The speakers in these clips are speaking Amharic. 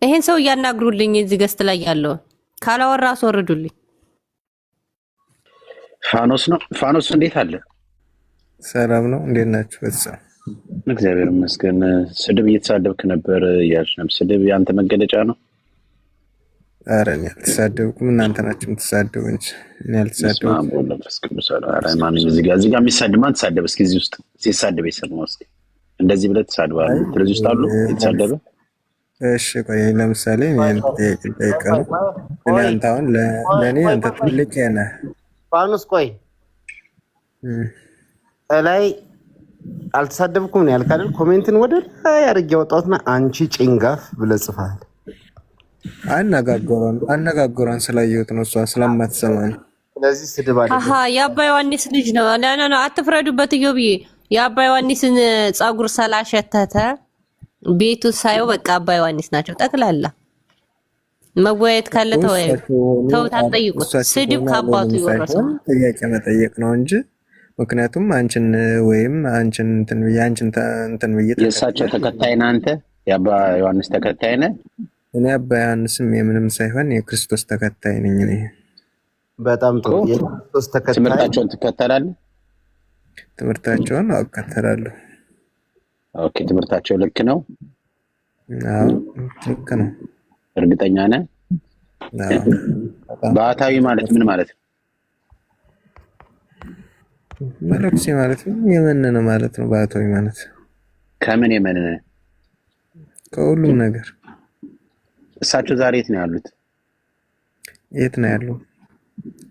ይሄን ሰው ያናግሩልኝ እዚህ ገስት ላይ ያለው ካላወራ አስወርዱልኝ። ፋኖስ እንዴት አለ? ሰላም ነው። እንዴት ናችሁ? እግዚአብሔር ይመስገን። ስድብ እየተሳደብክ ነበር እያልሽ ነበር። ስድብ ያንተ መገለጫ ነው? ኧረ እኔ አልተሳደብኩም፣ እናንተ ናችሁ የምትሳደቡ እንጂ እኔ አልተሳደብኩም። እዚህ ጋር የሚሳደብ ማን ተሳደበ? እስኪ እዚህ ውስጥ ሲሳደብ የሰማው እስኪ እንደዚህ ብለህ ተሳድበሃል። ስለዚህ ውስጥ አሉ የተሳደበ። እሺ ቆይ ለምሳሌ እኔን ጥያቄ ጠይቀው። እኔ አንተ አሁን ለእኔ አንተ ትልቅ ነህ። ፋኖስ ቆይ ላይ አልተሳደብኩም ነው ያልክ አይደል? ኮሜንትን ወደ ላይ አድርጌ ያወጣሁትና አንቺ ጭንጋፍ ብለህ ጽፈሃል። አነጋገሯን ስላየሁት ነው፣ እሷ ስለማትሰማ ነው። ስለዚህ ስድብ አይደለም። የአባ ዮሐንስ ልጅ ነው። አትፍረዱበት እዮብዬ። የአባ ዮሐንስን ጸጉር ስላሸተተ ቤቱ ሳየው በቃ አባ ዮሐንስ ናቸው ጠቅላላ። መወያየት ካለ ተውት፣ አትጠይቁት። ስድብ ከአባቱ ይወረሳል። ጥያቄ መጠየቅ ነው እንጂ ምክንያቱም አንቺን ወይም አንቺን እንትን ብዬ የእሳቸው ተከታይ ነህ አንተ? የአባ ዮሐንስ ተከታይ ነህ? እኔ አባ ዮሐንስም የምንም ሳይሆን የክርስቶስ ተከታይ ነኝ። እኔ በጣም ጥሩ። የክርስቶስ ተከታይ ትምህርታቸውን ትከተላለህ? ትምህርታቸውን እከተላለሁ። ኦኬ፣ ትምህርታቸው ልክ ነው? አዎ ልክ ነው። እርግጠኛ ነህ? ባህታዊ ማለት ምን ማለት ነው? መነኩሴ ማለት ነው። የመነነ ማለት ነው ባህታዊ ማለት። ከምን የመነነ? ከሁሉም ነገር። እሳቸው ዛሬ የት ነው ያሉት? የት ነው ያሉ?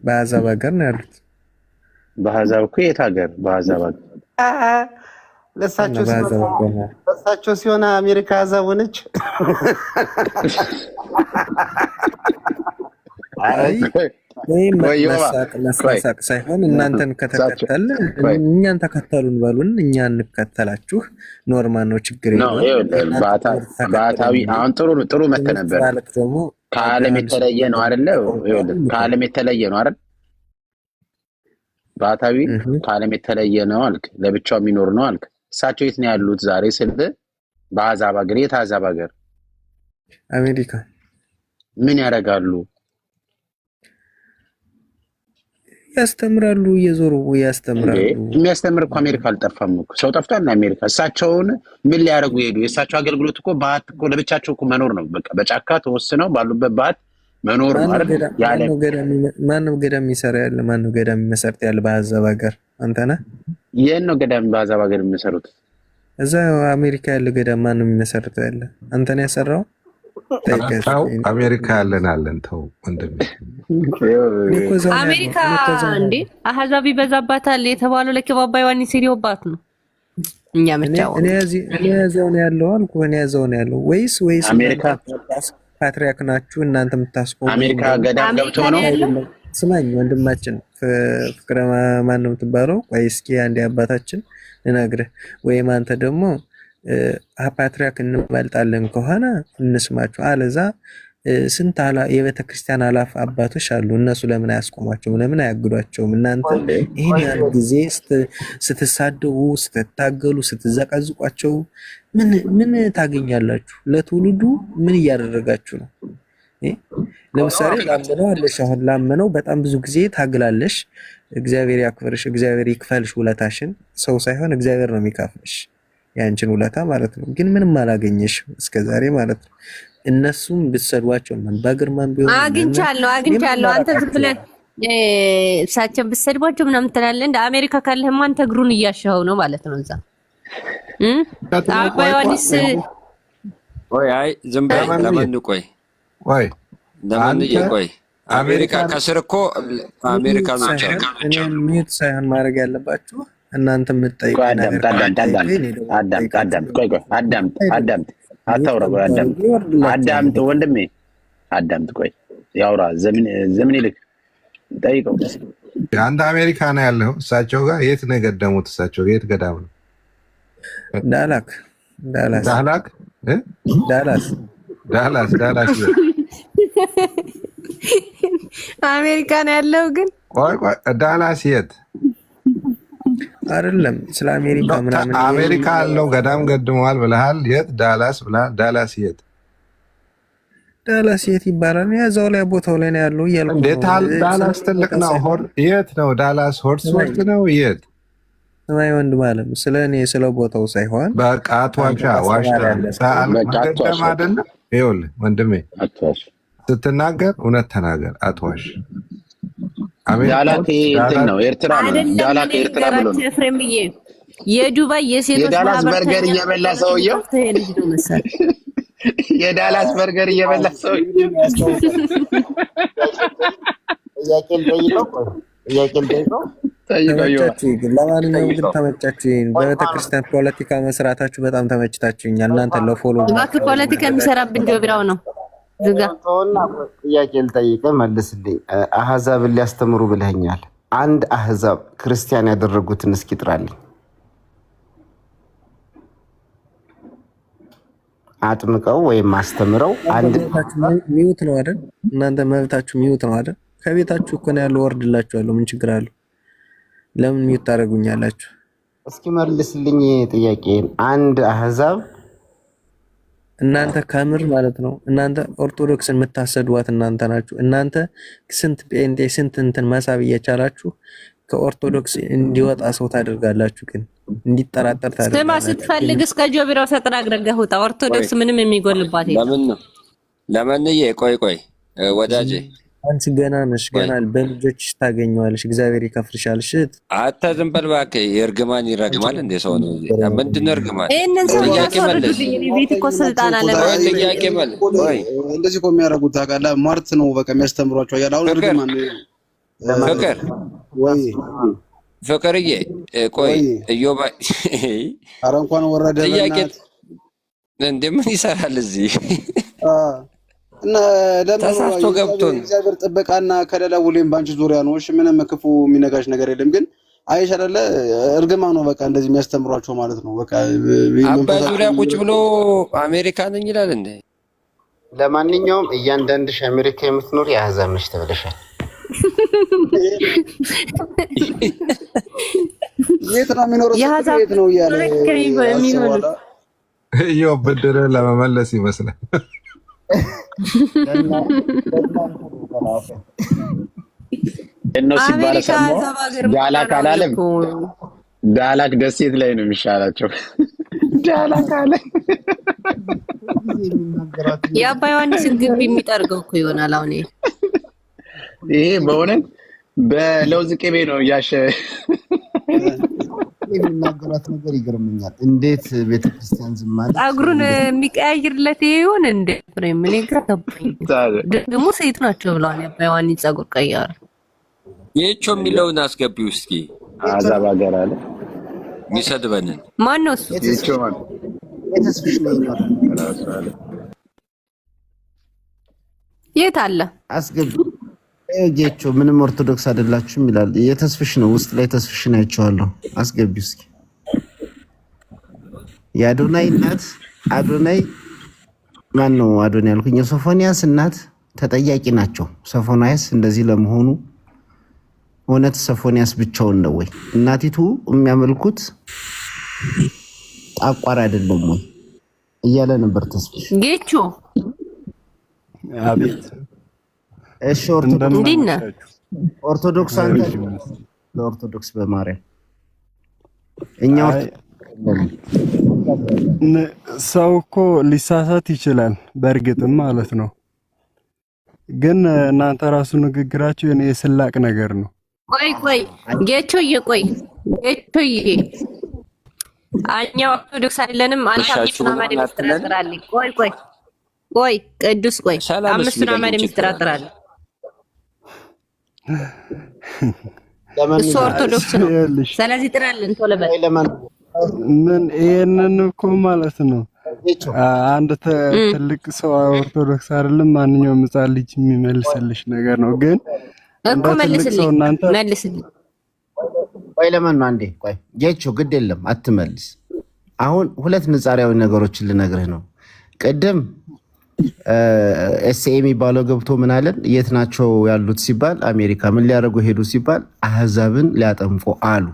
በአሕዛብ ሀገር ነው ያሉት። በአሕዛብ እኮ የት ሀገር? በአሕዛብ ሀገር ለእሳቸው ሲሆን አሜሪካ አሕዛብ ሆነች። ወይም መሳቅ ሳይሆን እናንተን ከተከተል እኛን ተከተሉን በሉን፣ እኛ እንከተላችሁ። ኖርማል ነው፣ ችግር የለውም። ባህታዊ አሁን ጥሩ መተህ ነበር። ከዓለም የተለየ ነው አይደለ? ከዓለም የተለየ ነው አይደል? ባህታዊ ከዓለም የተለየ ነው አልክ፣ ለብቻው የሚኖር ነው አልክ። እሳቸው የት ነው ያሉት ዛሬ ስል? በአሕዛብ ሀገር። የት አሕዛብ ሀገር? አሜሪካ። ምን ያደርጋሉ? ያስተምራሉ፣ እየዞሩ ያስተምራሉ። የሚያስተምር እኮ አሜሪካ አልጠፋም እኮ፣ ሰው ጠፍቷል አሜሪካ። እሳቸውን ምን ሊያደርጉ ሄዱ? የእሳቸው አገልግሎት እኮ ባት እኮ ለብቻቸው እኮ መኖር ነው። በቃ በጫካ ተወስነው ባሉበት ባት መኖር ነው አይደል? ማነው ገዳም የሚሰራ ያለ? ማነው ገዳም የሚመሰርት ያለ በአሕዛብ ሀገር? አንተ ነህ? ይሄን ነው ገዳም በአሕዛብ ሀገር የሚመሰሩት። እዛ አሜሪካ ያለ ገዳም ማነው የሚመሰርተው ያለ? አንተ ነህ ያሰራው? አሜሪካ ያለን ተው ወንድም። አሜሪካ እንዴ አሕዛብ ይበዛባታል የተባለው ለአባ ዮሐንስ ሄዶባት ነው። እኛ መጫወት እኔ ያዘው ነው ያለው አልኩ። እኔ ያዘው ነው ያለው ወይስ አሜሪካ ፓትሪያርክ ናችሁ እናንተ የምታስቆሙ? አሜሪካ ገዳም ገብቶ ነው። ስማኝ ወንድማችን ፍቅረ ማን ነው የምትባለው? ቆይ እስኪ አንዴ አባታችን ልነግርህ። ወይም አንተ ደግሞ ፓትሪያርክ እንበልጣለን ከሆነ እንስማችሁ፣ አለዛ ስንት የቤተ ክርስቲያን አላፍ አባቶች አሉ። እነሱ ለምን አያስቆሟቸውም? ለምን አያግዷቸውም? እናንተ ይህን ያህል ጊዜ ስትሳደቡ፣ ስትታገሉ፣ ስትዘቀዝቋቸው ምን ታገኛላችሁ? ለትውልዱ ምን እያደረጋችሁ ነው? ለምሳሌ ላመነው አለሽ፣ አሁን ላመነው በጣም ብዙ ጊዜ ታግላለሽ። እግዚአብሔር ያክብርሽ፣ እግዚአብሔር ይክፈልሽ ውለታሽን። ሰው ሳይሆን እግዚአብሔር ነው የሚከፍልሽ ያንቺን ውለታ ማለት ነው። ግን ምንም አላገኘሽም እስከዛሬ ማለት ነው። እነሱም ብትሰድዋቸው በግርማን ቢሆን አግኝቻለሁ። አንተ ዝም ብለህ እሳቸውን ብትሰድቧቸው ምናምን ትላለህ። እንደ አሜሪካ ካለህማ አንተ እግሩን እያሻኸው ነው ማለት ነው። እዛ አባ ዮሐንስ አይ ዝም በይ። ለምን ቆይ አሜሪካ ከስር እኮ አሜሪካ ነው። እኔ ሚት ሳይሆን ማድረግ ያለባችሁ እናንተ የምትጠይቁ ነገር አዳምጥ። አታውራ፣ አዳምጥ ወንድሜ፣ አዳምጥ። ቆይ ያውራ። ዘምን ይልክ ጠይቀው። አንተ አሜሪካ ነው ያለው፣ እሳቸው ጋር የት ነው የገደሙት? እሳቸው የት ገዳም ነው? ዳላስ አሜሪካ ነው ያለው። ግን ቆይ ዳላስ የት አይደለም? ስለ አሜሪካ ምናምን አሜሪካ ያለው ገዳም ገድመዋል ብለሃል። የት? ዳላስ ብለሃል። ዳላስ የት? ዳላስ የት ይባላል? እዛው ላይ ቦታው ላይ ነው ያለው እያልኩ ነው። ዳላስ ትልቅ ነው። የት ነው ዳላስ? ሆርትስወርት ነው የት? ሰማይ ወንድም አለም ስለ እኔ ስለ ቦታው ሳይሆን በቃ አትዋሻ። መገደም አይደለም። ይኸውልህ ወንድሜ ስትናገር እውነት ተናገር፣ አትዋሽ። ዳላክ እንትን ነው ኤርትራ ነው። ዳላክ ኤርትራ ብሎ ነው ፍሬምዬ። የዱባይ የሴቶች የዳላስ በርገር እየበላ ሰውየው የዳላስ በርገር እየበላ ሰውየው ለማንኛውም ግን ተመቻችሁኝ። በቤተክርስቲያን ፖለቲካ መስራታችሁ በጣም ተመችታችሁኛል። እናንተ ለፎሎ እባክህ ፖለቲካ የሚሰራብን ጆቢራው ነው። ዝጋ ጥያቄ ልጠይቅህ መልስልኝ። አህዛብን ሊያስተምሩ ብለኸኛል። አንድ አህዛብ ክርስቲያን ያደረጉትን እስኪ ጥራልኝ። አጥምቀው ወይም አስተምረው አንድ ሚዩት ነው አይደል? እናንተ መብታችሁ ሚዩት ነው አይደል? ከቤታችሁ እኮ ነው ያለው። ወርድላችኋለሁ። ምን ችግር አለው? ለምን ሚዩት ታደርጉኛላችሁ? እስኪ መልስልኝ ጥያቄን። አንድ አህዛብ እናንተ ከምር ማለት ነው። እናንተ ኦርቶዶክስን የምታሰድዋት እናንተ ናችሁ። እናንተ ስንት ጴንጤ ስንት እንትን መሳብ እየቻላችሁ ከኦርቶዶክስ እንዲወጣ ሰው ታደርጋላችሁ፣ ግን እንዲጠራጠር ታደርጋላችሁ። ስማ ስትፈልግ እስከ ጆቢራው ተጠናግረህ ውጣ። ኦርቶዶክስ ምንም የሚጎልባት ለምን ነው? ለማንዬ ቆይ ወዳጄ አንቺ ገና ነሽ። ገና በልጆች ታገኘዋለሽ። እግዚአብሔር ይከፍልሻል። እሺ አታ ዝም በል እባክህ። የእርግማን ይረግማል እንደ ሰው ነው። ምንድን ነው እርግማን? ይሄንን ሰው ያስወርዱልኝ። ቤት እኮ ስልጣን አለ። ጥያቄ መልስ። እንደዚህ እኮ የሚያደርጉት ታውቃለህ። ሟርት ነው በቃ የሚያስተምሯቸው። አያል አሁን እርግማን ፍቅር ወይ ፍቅርዬ ቆይ እዮባ ኧረ እንኳን ወረደ ጥያቄ እንደምን ይሰራል እዚህ እና ተሳስቶ ገብቶን እግዚአብሔር ጥበቃና ከለላ ሁሌም ባንቺ ዙሪያ ነው። እሺ ምንም ክፉ የሚነጋሽ ነገር የለም። ግን አይሽ አይደለ እርግማን ነው በቃ እንደዚህ የሚያስተምሯቸው ማለት ነው። በቃ አባ ዙሪያ ቁጭ ብሎ አሜሪካ ነኝ ይላል እንዴ። ለማንኛውም እያንዳንድሽ አሜሪካ የምትኖር የአህዛብ ነሽ ተብለሻል። የት ነው የሚኖረው? የት ነው እያለ ይኸው ብድር ለመመለስ ይመስላል። እነሱ ሲባል ሰማሁ። ዳላክ አላለም። ዳላክ ደሴት ላይ ነው የሚሻላቸው። ዳላክ አለ። የአባይ ዮሐንስን ግቢ የሚጠርገው እኮ ይሆናል። አሁን ይሄ በእውነት በለውዝ ቅቤ ነው እያሸ የሚናገራት ነገር ይገርመኛል። እንዴት ቤተክርስቲያን ዝም ማለት ጸጉሩን የሚቀያይርለት ይሆን እንደ ፍሬም እኔ ግራ ገባኝ። ደግሞ ሴት ናቸው ብለዋል። የአባይ ዮሐንስ ጸጉር ቀያር የቾ የሚለውን አስገቢው እስኪ። አዛባ ጋር አለ የሚሰድበንን ማን ነው እሱ? የቾ ማን የተስፍሽ ነው ራሱ አለ። የት አለ? አስገቢው ጌቾ ምንም ኦርቶዶክስ አይደላችሁም ይላል። የተስፍሽ ነው ውስጥ ላይ ተስፍሽን አይቼዋለሁ። አስገቢው እስኪ። የአዶናይ እናት አዶናይ ማን ነው? አዶናይ ያልኩኝ የሶፎንያስ እናት ተጠያቂ ናቸው። ሶፎንያስ እንደዚህ ለመሆኑ እውነት ሶፎንያስ ብቻውን ነው ወይ? እናቲቱ የሚያመልኩት ጣቋር አይደለም ወይ እያለ ነበር ተስፍሽ። ጌቾ አቤት። እሺ ኦርቶዶክስ አንተ ለኦርቶዶክስ በማርያም እኛው ሰው እኮ ሊሳሳት ይችላል በእርግጥም ማለት ነው። ግን እናንተ ራሱ ንግግራችሁ የኔ የስላቅ ነገር ነው። ቆይ ጌቾዬ እኛ ኦርቶዶክስ አይደለንም። አንተ አምስቱን አማድ የምትጠራጥራለህ። ቆይ ቅዱስ አምስቱን አማድ የምትጠራጥራለህ። እሱ ኦርቶዶክስ ነው። ስለዚህ ጥራልን ቶሎ በል። ምን ይሄንን እኮ ማለት ነው አንድ ትልቅ ሰው ኦርቶዶክስ አይደለም ማንኛውም ሕፃን ልጅ የሚመልስልሽ ነገር ነው። ግን እኮ መልስልኝ። ቆይ ለማን ነው አንዴ ቆይ ጌቾ ግድ የለም አትመልስ። አሁን ሁለት ንጻሪያዊ ነገሮችን ልነግርህ ነው። ቅድም ኤስኤ የሚባለው ገብቶ ምን አለን? የት ናቸው ያሉት ሲባል አሜሪካ። ምን ሊያደርጉ ሄዱ ሲባል አህዛብን ሊያጠምቁ አሉ።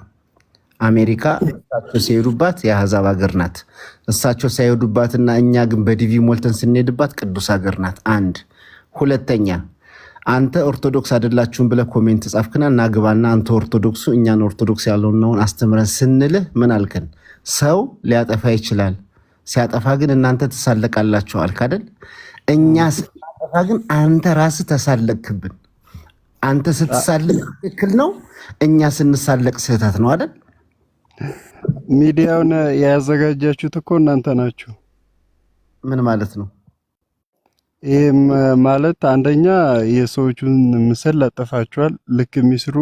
አሜሪካ እሳቸው ሲሄዱባት የአሕዛብ ሀገር ናት። እሳቸው ሳይሄዱባትና እኛ ግን በዲቪ ሞልተን ስንሄድባት ቅዱስ ሀገር ናት። አንድ ሁለተኛ አንተ ኦርቶዶክስ አይደላችሁም ብለህ ኮሜንት ጻፍክና እናግባና አንተ ኦርቶዶክሱ እኛን ኦርቶዶክስ ያለውን አስተምረን ስንልህ ምን አልከን? ሰው ሊያጠፋ ይችላል፣ ሲያጠፋ ግን እናንተ ትሳለቃላችሁ አልክ አይደል? እኛ ስናጠፋ ግን አንተ ራስህ ተሳለቅክብን። አንተ ስትሳለቅ ትክክል ነው፣ እኛ ስንሳለቅ ስህተት ነው አይደል? ሚዲያውን ያዘጋጃችሁት እኮ እናንተ ናችሁ። ምን ማለት ነው? ይህም ማለት አንደኛ የሰዎቹን ምስል ለጥፋችኋል። ልክ የሚስሩ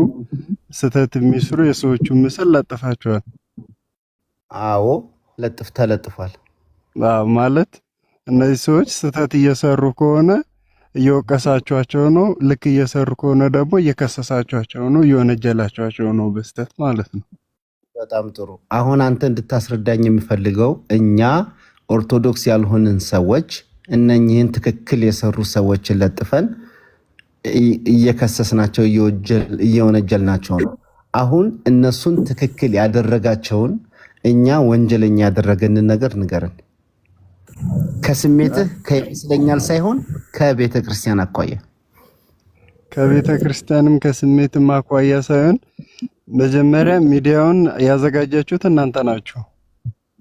ስህተት የሚስሩ የሰዎቹን ምስል ለጥፋችኋል። አዎ ተለጥፏል። ማለት እነዚህ ሰዎች ስህተት እየሰሩ ከሆነ እየወቀሳችኋቸው ነው። ልክ እየሰሩ ከሆነ ደግሞ እየከሰሳችኋቸው ነው፣ እየወነጀላችኋቸው ነው በስህተት ማለት ነው። በጣም ጥሩ። አሁን አንተ እንድታስረዳኝ የምፈልገው እኛ ኦርቶዶክስ ያልሆንን ሰዎች እነኚህን ትክክል የሰሩ ሰዎችን ለጥፈን እየከሰስናቸው እየወነጀልናቸው ነው። አሁን እነሱን ትክክል ያደረጋቸውን እኛ ወንጀለኛ ያደረገንን ነገር ንገረን። ከስሜትህ ከይመስለኛል ሳይሆን ከቤተ ክርስቲያን አኳያ። ከቤተ ክርስቲያንም ከስሜትም አኳያ ሳይሆን መጀመሪያ ሚዲያውን ያዘጋጃችሁት እናንተ ናችሁ።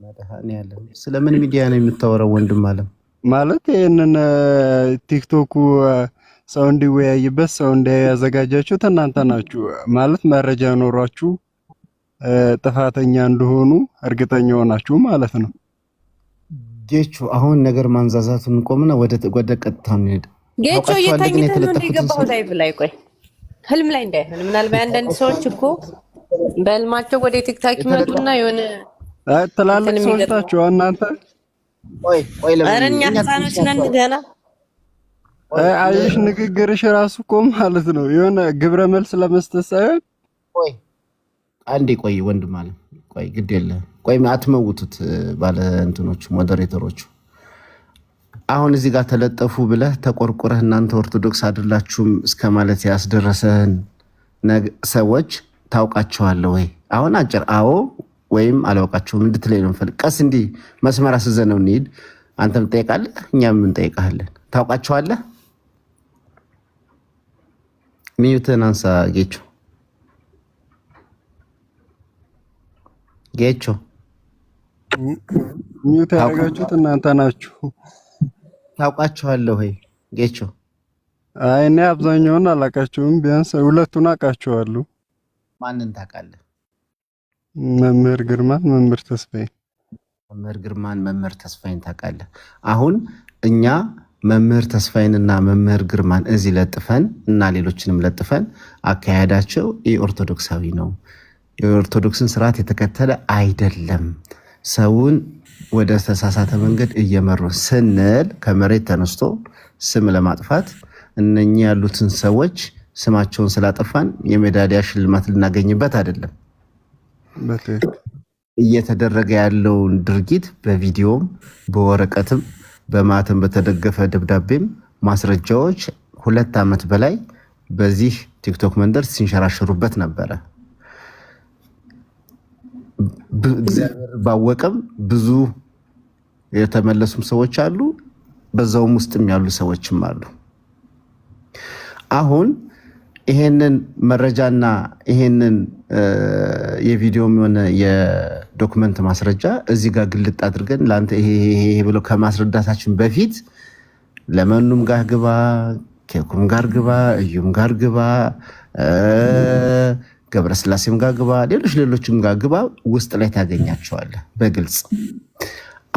መድኃኒዓለም ስለምን ሚዲያ ነው የምታወራው ወንድም አለም? ማለት ይሄንን ቲክቶኩ ሰው እንዲወያይበት ሰው እንዲያዘጋጃችሁት እናንተ ናችሁ። ማለት መረጃ ኖሯችሁ ጥፋተኛ እንደሆኑ እርግጠኛ ሆናችሁ ማለት ነው። ጌቾ አሁን ነገር ማንዛዛቱን እንቆምና ወደ ቀጥታ እንሄድ። ጌቾ እየታገተ ነው እንደገባው ላይቭ ላይ ቆይ ህልም ላይ እንዳይሆን ምናልባት አንዳንድ ሰዎች እኮ በህልማቸው ወደ ቲክታክ ይመጡና የሆነ ትላልቅ ሰዎች ናቸው እናንተ። ቆይ አረኛ ህፃኖች ነን ገና። አይሽ ንግግርሽ ራሱ እኮ ማለት ነው የሆነ ግብረ መልስ ለመስጠት ሳይሆን። አንዴ ቆይ ወንድም አለ ቆይ ግድ የለ ቆይ አትመውቱት ባለ እንትኖቹ ሞዴሬተሮቹ። አሁን እዚህ ጋር ተለጠፉ ብለህ ተቆርቆረህ እናንተ ኦርቶዶክስ አይደላችሁም እስከ ማለት ያስደረሰን ሰዎች ታውቃቸዋለህ ወይ? አሁን አጭር አዎ ወይም አላውቃቸውም እንድትለኝ ነው ፈልግ። ቀስ እንዲህ መስመር አስዘነው እንሂድ። አንተም ትጠይቃለህ እኛም እንጠይቃለን። ታውቃቸዋለህ? ሚዩትን አንሳ ጌቾ። ሚዩት ያደረጋችሁት እናንተ ናችሁ። ታውቃቸዋለህ ወይ ጌቾ? አይ እኔ አብዛኛውን አላውቃቸውም። ቢያንስ ሁለቱን አውቃቸዋለሁ። ማንን ታውቃለህ? መምህር ግርማን፣ መምህር ተስፋዬ። መምህር ግርማን፣ መምህር ተስፋዬን ታውቃለህ? አሁን እኛ መምህር ተስፋዬንና መምህር ግርማን እዚህ ለጥፈን እና ሌሎችንም ለጥፈን አካሄዳቸው ኦርቶዶክሳዊ ነው፣ የኦርቶዶክስን ስርዓት የተከተለ አይደለም፣ ሰውን ወደ ተሳሳተ መንገድ እየመሩ ስንል ከመሬት ተነስቶ ስም ለማጥፋት እነኚህ ያሉትን ሰዎች ስማቸውን ስላጠፋን የሜዳሊያ ሽልማት ልናገኝበት አይደለም። እየተደረገ ያለውን ድርጊት በቪዲዮም በወረቀትም በማተም በተደገፈ ደብዳቤም ማስረጃዎች 2 ዓመት በላይ በዚህ ቲክቶክ መንደር ሲንሸራሸሩበት ነበረ። እግዚአብሔር ባወቀም ብዙ የተመለሱም ሰዎች አሉ፣ በዛውም ውስጥም ያሉ ሰዎችም አሉ። አሁን ይሄንን መረጃና ይሄንን የቪዲዮም ሆነ የዶክመንት ማስረጃ እዚህ ጋር ግልጥ አድርገን ለአንተ ይሄ ብሎ ከማስረዳታችን በፊት ለመኑም ጋር ግባ፣ ኬኩም ጋር ግባ፣ እዩም ጋር ግባ፣ ገብረስላሴም ጋር ግባ፣ ሌሎችም ጋር ግባ፣ ውስጥ ላይ ታገኛቸዋለህ በግልጽ።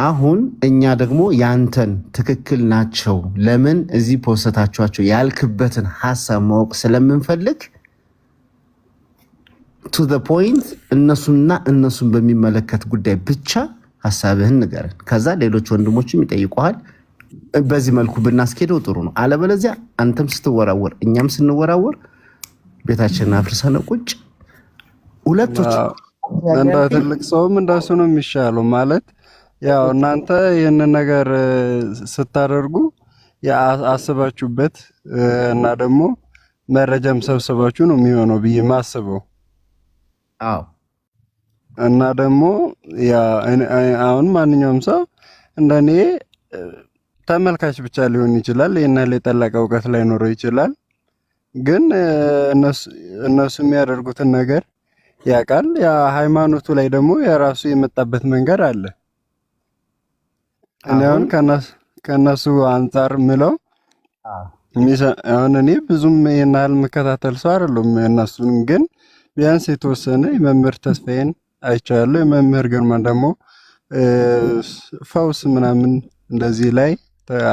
አሁን እኛ ደግሞ ያንተን ትክክል ናቸው ለምን እዚህ ፖስተታቸው ያልክበትን ሐሳብ ማወቅ ስለምንፈልግ ቱ ዘ ፖይንት እነሱና እነሱን በሚመለከት ጉዳይ ብቻ ሐሳብህን ንገረን። ከዛ ሌሎች ወንድሞችም ይጠይቁሃል። በዚህ መልኩ ብናስኬደው ጥሩ ነው። አለበለዚያ አንተም ስትወራወር እኛም ስንወራወር ቤታችንን አፍርሰን ቁጭ ሁለቶች እንደ ትልቅ ሰውም እንደሱ ነው የሚሻለው ማለት ያው እናንተ ይህንን ነገር ስታደርጉ አስባችሁበት እና ደግሞ መረጃም ሰብስባችሁ ነው የሚሆነው ብዬ ማስበው። አዎ እና ደግሞ ያ አሁን ማንኛውም ሰው እንደኔ ተመልካች ብቻ ሊሆን ይችላል። ይሄን ላይ ጠለቀ እውቀት ላይኖረው ይችላል። ግን እነሱ የሚያደርጉትን ነገር ያውቃል። ያ ሃይማኖቱ ላይ ደግሞ የራሱ የመጣበት መንገድ አለ። እኔ አሁን ከነሱ አንፃር ምለው አሁን እኔ ብዙም ይሄን ያህል መከታተል ሰው አይደለም። እነሱን ግን ቢያንስ የተወሰነ የመምህር ተስፋዬን አይቻለሁ። የመምህር ግርማን ደግሞ ፈውስ ምናምን እንደዚህ ላይ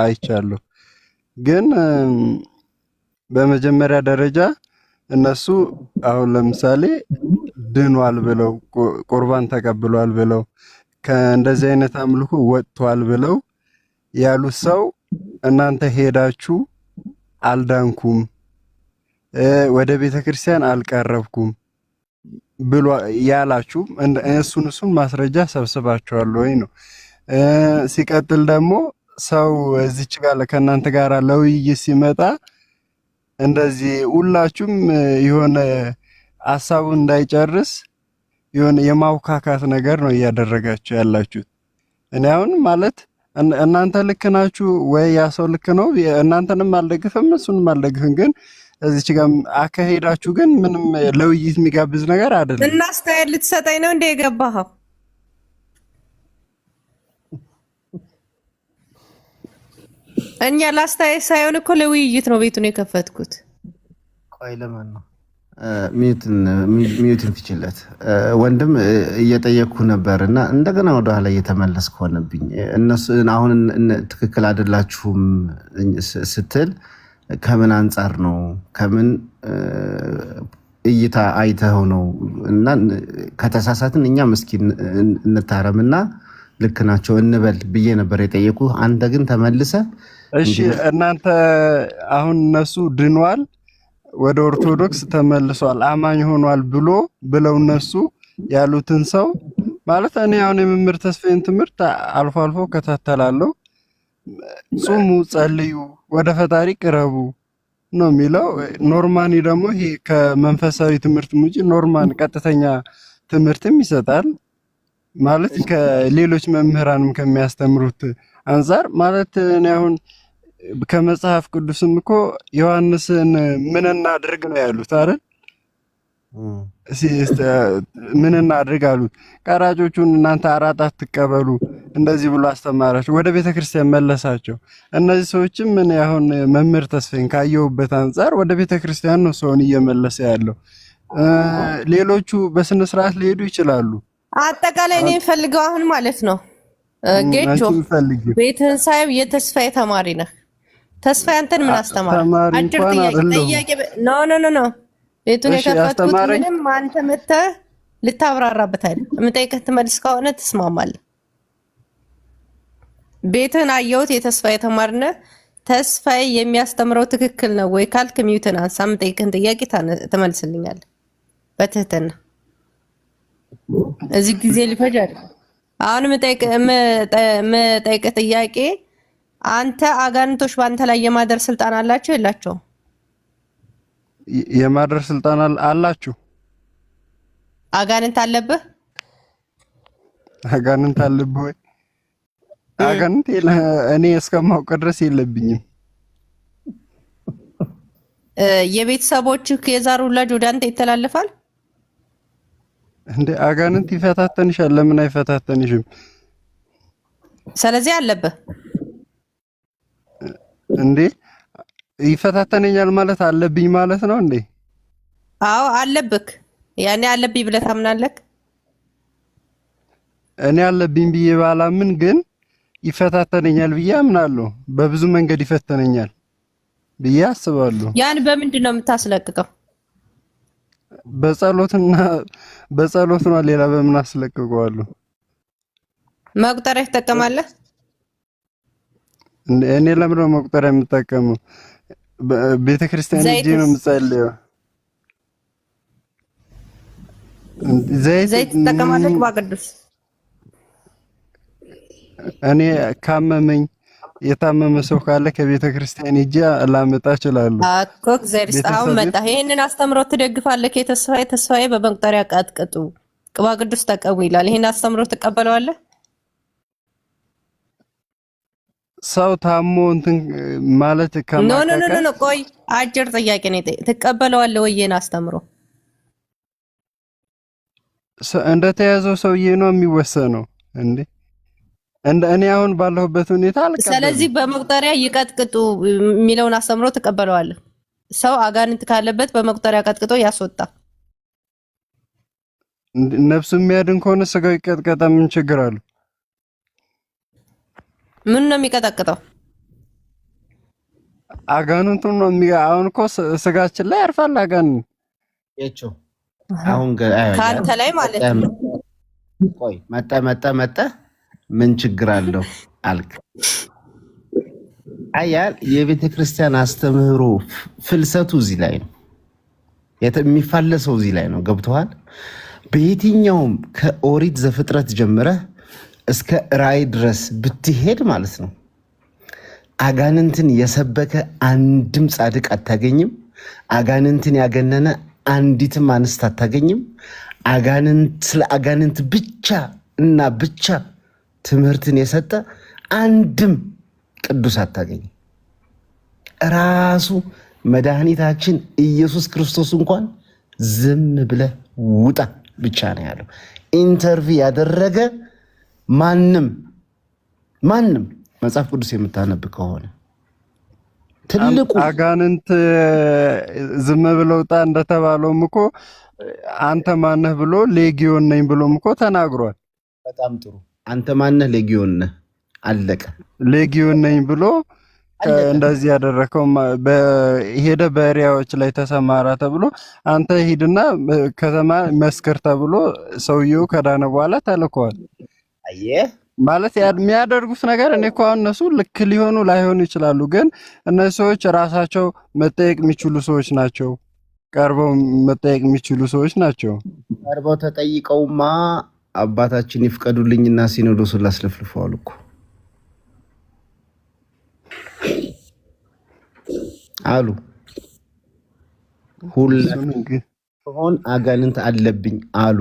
አይቻለሁ። ግን በመጀመሪያ ደረጃ እነሱ አሁን ለምሳሌ ድኗል ብለው ቁርባን ተቀብሏል ብለው ከእንደዚህ አይነት አምልኮ ወጥቷል ብለው ያሉት ሰው እናንተ ሄዳችሁ አልዳንኩም፣ ወደ ቤተክርስቲያን አልቀረብኩም ብሎ ያላችሁ እሱን ማስረጃ ሰብስባችኋል ወይ ነው። ሲቀጥል ደግሞ ሰው እዚች ጋር ከእናንተ ጋር ለውይይት ሲመጣ እንደዚህ ሁላችሁም የሆነ ሐሳቡን እንዳይጨርስ የሆነ የማውካካት ነገር ነው እያደረጋችሁ ያላችሁት። እኔ አሁን ማለት እናንተ ልክ ናችሁ ወይ ያ ሰው ልክ ነው፣ እናንተንም አልደግፍም እሱንም አልደግፍም። ግን እዚች ጋር አካሄዳችሁ ግን ምንም ለውይይት የሚጋብዝ ነገር አይደለም። እና አስተያየት ልትሰጠኝ ነው እንደ የገባኸው? እኛ ላስተያየት ሳይሆን እኮ ለውይይት ነው ቤቱን የከፈትኩት። ቆይ ለማን ነው ሚዩትን ፍችለት ወንድም እየጠየቅኩ ነበርና እንደገና ወደ ኋላ እየተመለስክ ሆነብኝ። እነሱ አሁን ትክክል አይደላችሁም ስትል ከምን አንጻር ነው ከምን እይታ አይተኸው ነው? እና ከተሳሳትን እኛ ምስኪን እንታረምና ልክ ናቸው እንበል ብዬ ነበር የጠየቁ። አንተ ግን ተመልሰ እሺ እናንተ አሁን እነሱ ድኗል ወደ ኦርቶዶክስ ተመልሷል አማኝ ሆኗል ብለው እነሱ ያሉትን ሰው ማለት እኔ አሁን የመምህር ተስፋዬን ትምህርት አልፎ አልፎ ከታተላለሁ። ጹሙ፣ ጸልዩ፣ ወደ ፈጣሪ ቅረቡ ነው የሚለው። ኖርማኒ ደግሞ ይሄ ከመንፈሳዊ ትምህርት ውጪ ኖርማን ቀጥተኛ ትምህርትም ይሰጣል ማለት ከሌሎች መምህራንም ከሚያስተምሩት አንፃር ማለት እኔ አሁን ከመጽሐፍ ቅዱስም እኮ ዮሐንስን ምን እናድርግ ነው ያሉት አይደል? ምን እናድርግ አሉት። ቀራጮቹን እናንተ አራጣ ትቀበሉ እንደዚህ ብሎ አስተማራቸው፣ ወደ ቤተክርስቲያን መለሳቸው። እነዚህ ሰዎችም ምን አሁን መምህር ተስፋዬን ካየሁበት አንፃር ወደ ቤተክርስቲያን ነው ሰውን እየመለሰ ያለው። ሌሎቹ በስነ ስርዓት ሊሄዱ ይችላሉ። አጠቃላይ እኔ የምፈልገው አሁን ማለት ነው ጌቾ ቤትህን ሳይው የተስፋዬ ተማሪ ነህ። ተስፋዬ አንተን ምን አስተማረ? አጭር ጥያቄ ኖ ቤቱን የከፈትኩት ምንም አንተ መተህ ልታብራራበት አይደል? የምጠይቅህ ትመልስ ከሆነ ትስማማለህ። ቤትህን አየሁት የተስፋዬ ተማሪ ነህ። ተስፋዬ የሚያስተምረው ትክክል ነው ወይ ካልክ ሚዩትን አንሳ። የምጠይቅህን ጥያቄ ትመልስልኛለህ በትህትና። እዚህ ጊዜ ሊፈጅ አይደል? አሁን የምጠይቅህ ጥያቄ አንተ አጋንንቶች በአንተ ላይ የማደር ስልጣን አላቸው የላቸውም? የማደር ስልጣን አላችሁ። አጋንንት አለብህ? አጋንንት አለብህ ወይ? አጋንንት እኔ እስከማውቅ ድረስ የለብኝም። የቤተሰቦችህ የዛር ውላጅ ወደ አንተ ይተላለፋል? እንደ አጋንንት ይፈታተንሻል። ለምን አይፈታተንሽም? ስለዚህ አለብህ እንዴ? ይፈታተነኛል ማለት አለብኝ ማለት ነው እንዴ? አዎ አለብክ። ያኔ አለብኝ ብለህ ታምናለህ? እኔ አለብኝ ብዬ ባላምን ግን ይፈታተነኛል ብዬ አምናለሁ። በብዙ መንገድ ይፈተነኛል ብዬ አስባለሁ። ያን በምንድን ነው የምታስለቅቀው? በጸሎት ነው። ሌላ በምን አስለቅቀዋለሁ? መቁጠሪያ ትጠቀማለህ? እኔ ለምን ነው መቁጠሪያ የምጠቀመው? ቤተክርስቲያን ሄጄ ነው የምጸልየው። ዘይት ትጠቀማለህ? ቅዱስ እኔ ካመመኝ የታመመ ሰው ካለ ከቤተክርስቲያን ሄጄ ላመጣ እችላለሁ። አኮክ ዘይት አሁን መጣ። ይሄንን አስተምሮ ትደግፋለህ? ተስፋዬ በመቁጠሪያ ቀጥቅጡ ቅባ ቅዱስ ተቀቡ ይላል። ይሄን አስተምሮ ትቀበለዋለህ? ሰው ታሞ እንትን ማለት ኖ ኖ ኖ ከማቀቀ ኖ ቆይ አጭር ጥያቄ ነው። ትቀበለዋለህ ወይ ይሄን አስተምሮ? እንደተያዘው ሰውዬ ነው የሚወሰነው እንዴ? እኔ አሁን ባለሁበት ሁኔታ አልቀበልም። ስለዚህ በመቁጠሪያ ይቀጥቅጡ የሚለውን አስተምሮ ትቀበለዋለህ? ሰው አጋንንት ካለበት በመቁጠሪያ ቀጥቅጦ ያስወጣ። ነፍሱ የሚያድን ከሆነ ስጋው ይቀጥቀጣ፣ ምን ችግር አለው? ምን ነው የሚቀጠቅጠው? አጋንንቱን ነው አሁን እኮ ስጋችን ላይ ያርፋል አጋንንት። አሁን ከአንተ ላይ ማለት ነው። ቆይ መጣ ምን ችግር አለው አልክ። አያል የቤተ ክርስቲያን አስተምህሮ ፍልሰቱ እዚህ ላይ ነው የሚፋለሰው፣ እዚህ ላይ ነው። ገብቶሃል? በየትኛውም ከኦሪት ዘፍጥረት ጀምረህ እስከ ራእይ ድረስ ብትሄድ ማለት ነው አጋንንትን የሰበከ አንድም ጻድቅ አታገኝም። አጋንንትን ያገነነ አንዲትም አንስት አታገኝም። ስለ አጋንንት ብቻ እና ብቻ ትምህርትን የሰጠ አንድም ቅዱስ አታገኝም። ራሱ መድኃኒታችን ኢየሱስ ክርስቶስ እንኳን ዝም ብለህ ውጣ ብቻ ነው ያለው። ኢንተርቪው ያደረገ ማንም መጽሐፍ ቅዱስ የምታነብ ከሆነ ትልቁ አጋንንት ዝም ብለው ውጣ እንደተባለውም እኮ አንተ ማነህ ብሎ ሌጊዮን ነኝ ብሎም እኮ ተናግሯል። በጣም ጥሩ። አንተ ማነህ? ሌጊዮን ነህ። አለቀ። ሌጊዮን ነኝ ብሎ እንደዚህ ያደረከው ሄደ በሪያዎች ላይ ተሰማራ ተብሎ አንተ ሂድና ከተማ መስክር ተብሎ ሰውየው ከዳነ በኋላ ተልከዋል። አየህ ማለት የሚያደርጉት ነገር እኔ እኮ አሁን እነሱ ልክ ሊሆኑ ላይሆኑ ይችላሉ፣ ግን እነዚህ ሰዎች ራሳቸው መጠየቅ የሚችሉ ሰዎች ናቸው። ቀርበው መጠየቅ የሚችሉ ሰዎች ናቸው። ቀርበው ተጠይቀውማ አባታችን ይፍቀዱልኝና ሲኖዶሱን ላስለፍልፈዋል እኮ አሉ። ሁሉን አጋንንት አለብኝ አሉ።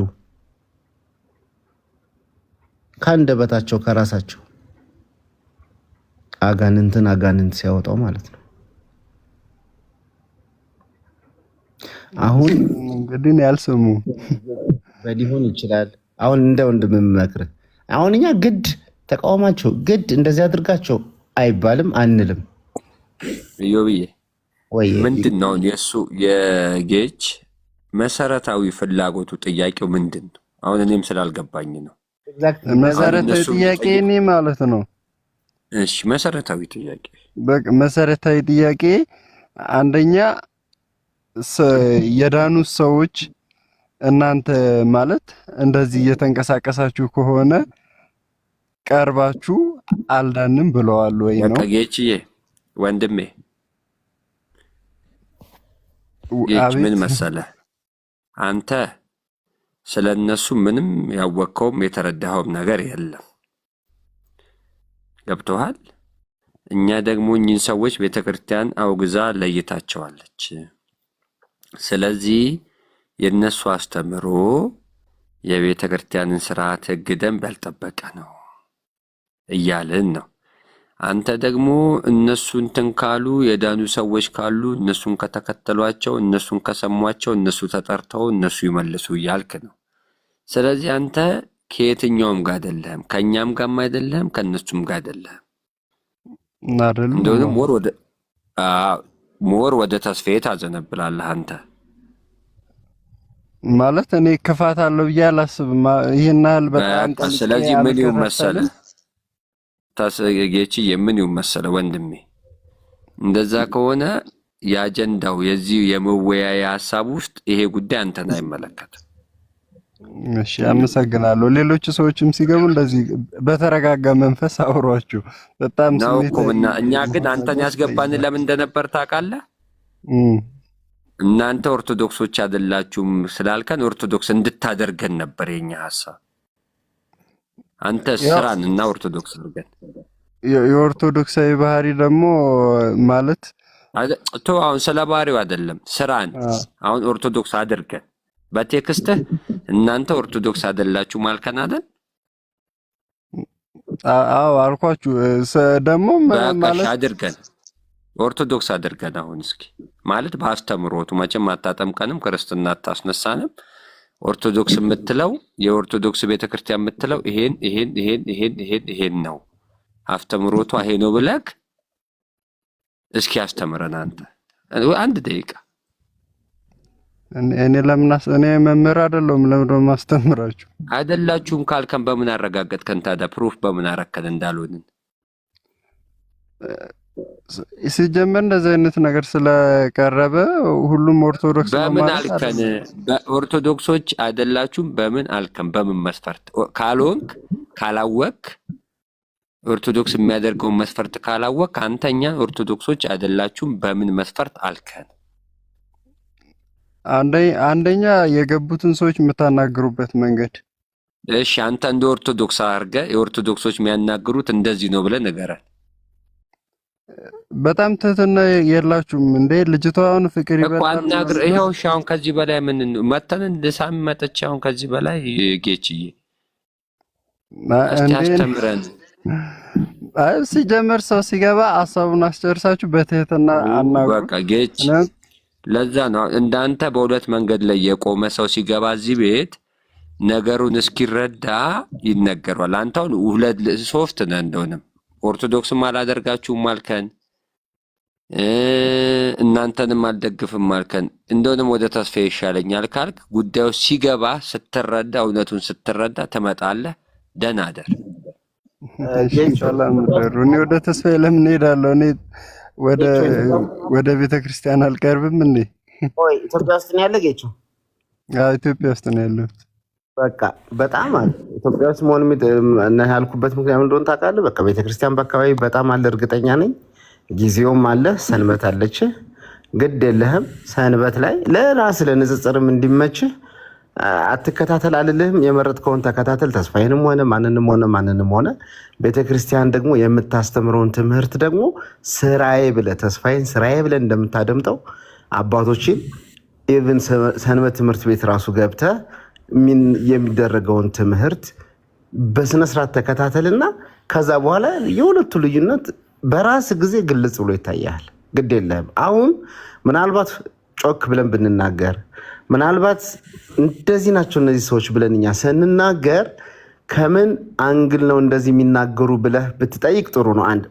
ከአንደበታቸው ከራሳቸው አጋንንት ሲያወጣው ማለት ነው። አሁን እንግዲህ ያልሰሙ በሊሆን ይችላል። አሁን እንደ ወንድም የምመክርህ አሁን እኛ ግድ ተቃውማቸው ግድ እንደዚህ አድርጋቸው አይባልም አንልም። ኢዮብዬ ምንድን ነው የእሱ የጌች መሰረታዊ ፍላጎቱ ጥያቄው ምንድን ነው? አሁን እኔም ስላልገባኝ ነው። መሰረታዊ ጥያቄ እኔ ማለት ነው። እሺ መሰረታዊ ጥያቄ በቃ መሰረታዊ ጥያቄ አንደኛ የዳኑ ሰዎች እናንተ ማለት እንደዚህ እየተንቀሳቀሳችሁ ከሆነ ቀርባችሁ አልዳንም ብለዋል ወይ ነው? በቃ ጌችዬ ወንድሜ ጌች ምን መሰለህ አንተ ስለነሱ ምንም ያወቀውም የተረዳኸውም ነገር የለም። ገብቶሃል? እኛ ደግሞ እኚህን ሰዎች ቤተክርስቲያን አውግዛ ለይታቸዋለች። ስለዚህ የነሱ አስተምሮ የቤተክርስቲያንን ስርዓት ሕግ ደንብ ያልጠበቀ ነው እያልን ነው። አንተ ደግሞ እነሱ እንትን ካሉ የዳኑ ሰዎች ካሉ እነሱን ከተከተሏቸው እነሱን ከሰሟቸው እነሱ ተጠርተው እነሱ ይመልሱ እያልክ ነው። ስለዚህ አንተ ከየትኛውም ጋር አይደለህም፣ ከእኛም ጋርም አይደለህም፣ ከእነሱም ጋር አይደለህም። እንደውም ሞር ወደ ተስፋዬ ታዘነብላለህ አንተ ማለት እኔ ክፋት አለው ብዬ አላስብም። ይሄን ያህል በጣም ስለዚህ ምን ይሁን መሰለህ ታስጌቺ የምን ይሁን መሰለህ ወንድሜ፣ እንደዛ ከሆነ የአጀንዳው የዚህ የመወያያ ሀሳብ ውስጥ ይሄ ጉዳይ አንተን አይመለከትም። እሺ አመሰግናለሁ። ሌሎች ሰዎችም ሲገቡ እንደዚህ በተረጋጋ መንፈስ አውሯችሁ በጣም ስሜታዊና እኛ ግን አንተን ያስገባን ለምን እንደነበር ታውቃለህ? እናንተ ኦርቶዶክሶች አይደላችሁም ስላልከን ኦርቶዶክስ እንድታደርገን ነበር የኛ ሐሳብ። አንተ ስራን እና ኦርቶዶክስ አድርገን የኦርቶዶክሳዊ ባህሪ ደግሞ ማለት አሁን ስለ ባህሪው አይደለም ስራን አሁን ኦርቶዶክስ አድርገን በቴክስትህ እናንተ ኦርቶዶክስ አይደላችሁ ማልከን አይደል? አዎ አልኳችሁ። ደግሞ ማለት አድርገን ኦርቶዶክስ አድርገን አሁን እስኪ ማለት በአስተምሮቱ መቼም አታጠምቀንም፣ ክርስትና አታስነሳንም። ኦርቶዶክስ የምትለው የኦርቶዶክስ ቤተክርስቲያን የምትለው ይሄን ነው አስተምሮቷ ይሄ ነው ብለክ እስኪ አስተምረን አንተ አንድ ደቂቃ። እኔ መምህር አይደለሁም። ለምን ማስተምራችሁ? አይደላችሁም ካልከን በምን አረጋገጥከን ታዲያ? ፕሩፍ በምን አረከን እንዳልሆንን? ሲጀመር እንደዚህ አይነት ነገር ስለቀረበ ሁሉም ኦርቶዶክስ በምን አልከን? በኦርቶዶክሶች አይደላችሁም በምን አልከን? በምን መስፈርት ካልሆንክ ካላወቅ ኦርቶዶክስ የሚያደርገውን መስፈርት ካላወቅ አንተኛ ኦርቶዶክሶች አይደላችሁም በምን መስፈርት አልከን? አንደኛ የገቡትን ሰዎች የምታናግሩበት መንገድ። እሺ አንተ እንደ ኦርቶዶክስ አድርገህ የኦርቶዶክሶች የሚያናግሩት እንደዚህ ነው ብለህ ንገረን። በጣም ትህትና የላችሁም እንዴ? ልጅቷን ፍቅር ይበላል እኮ አናግር። ይኸው እሺ አሁን ከዚህ በላይ ምን መተን እንደሳም መጥቼ አሁን ከዚህ በላይ ጌችዬ እስቲ አስተምረን። ሲጀመር ሰው ሲገባ ሀሳቡን አስጨርሳችሁ በትህትና አናግሩ። በቃ ጌች ለዛ ነው እንዳንተ በሁለት መንገድ ላይ የቆመ ሰው ሲገባ እዚህ ቤት ነገሩን እስኪረዳ ይነገሯል። አንተው ሁለት ሶፍት ነህ። እንደሆነም ኦርቶዶክስም አላደርጋችሁም አልከን፣ እናንተንም አልደግፍም አልከን። እንደሆነም ወደ ተስፋ ይሻለኛል ካልክ ጉዳዩ ሲገባ ስትረዳ እውነቱን ስትረዳ ትመጣለህ። ደህና አደር። ሰላም ደሩ። እኔ ወደ ተስፋ ለምን ሄዳለሁ? እኔ ወደ ቤተክርስቲያን አልቀርብም እንዴ? ኦይ ኢትዮጵያ ውስጥ ነው ያለ ጌቾ? አዎ ኢትዮጵያ ውስጥ ነው ያለው። በቃ በጣም አለ ኢትዮጵያ ውስጥ መሆን ያልኩበት ምክንያት እንደሆነ ታውቃለህ? በቃ ቤተክርስቲያን በአካባቢ በጣም አለ፣ እርግጠኛ ነኝ። ጊዜውም አለ፣ ሰንበት አለች። ግድ የለህም ሰንበት ላይ ለራስ ለንጽጽርም እንዲመችህ አትከታተል አልልህም። የመረጥከውን ተከታተል። ተስፋዬንም ሆነ ማንንም ሆነ ቤተክርስቲያን ደግሞ የምታስተምረውን ትምህርት ደግሞ ስራዬ ብለህ ተስፋዬን ስራዬ ብለህ እንደምታደምጠው አባቶችን ኢቭን ሰንበት ትምህርት ቤት ራሱ ገብተህ የሚደረገውን ትምህርት በስነ ስርዓት ተከታተልና ከዛ በኋላ የሁለቱ ልዩነት በራስ ጊዜ ግልጽ ብሎ ይታያል። ግድ የለህም አሁን ምናልባት ጮክ ብለን ብንናገር ምናልባት እንደዚህ ናቸው እነዚህ ሰዎች ብለን እኛ ስንናገር ከምን አንግል ነው እንደዚህ የሚናገሩ ብለህ ብትጠይቅ ጥሩ ነው። አንድ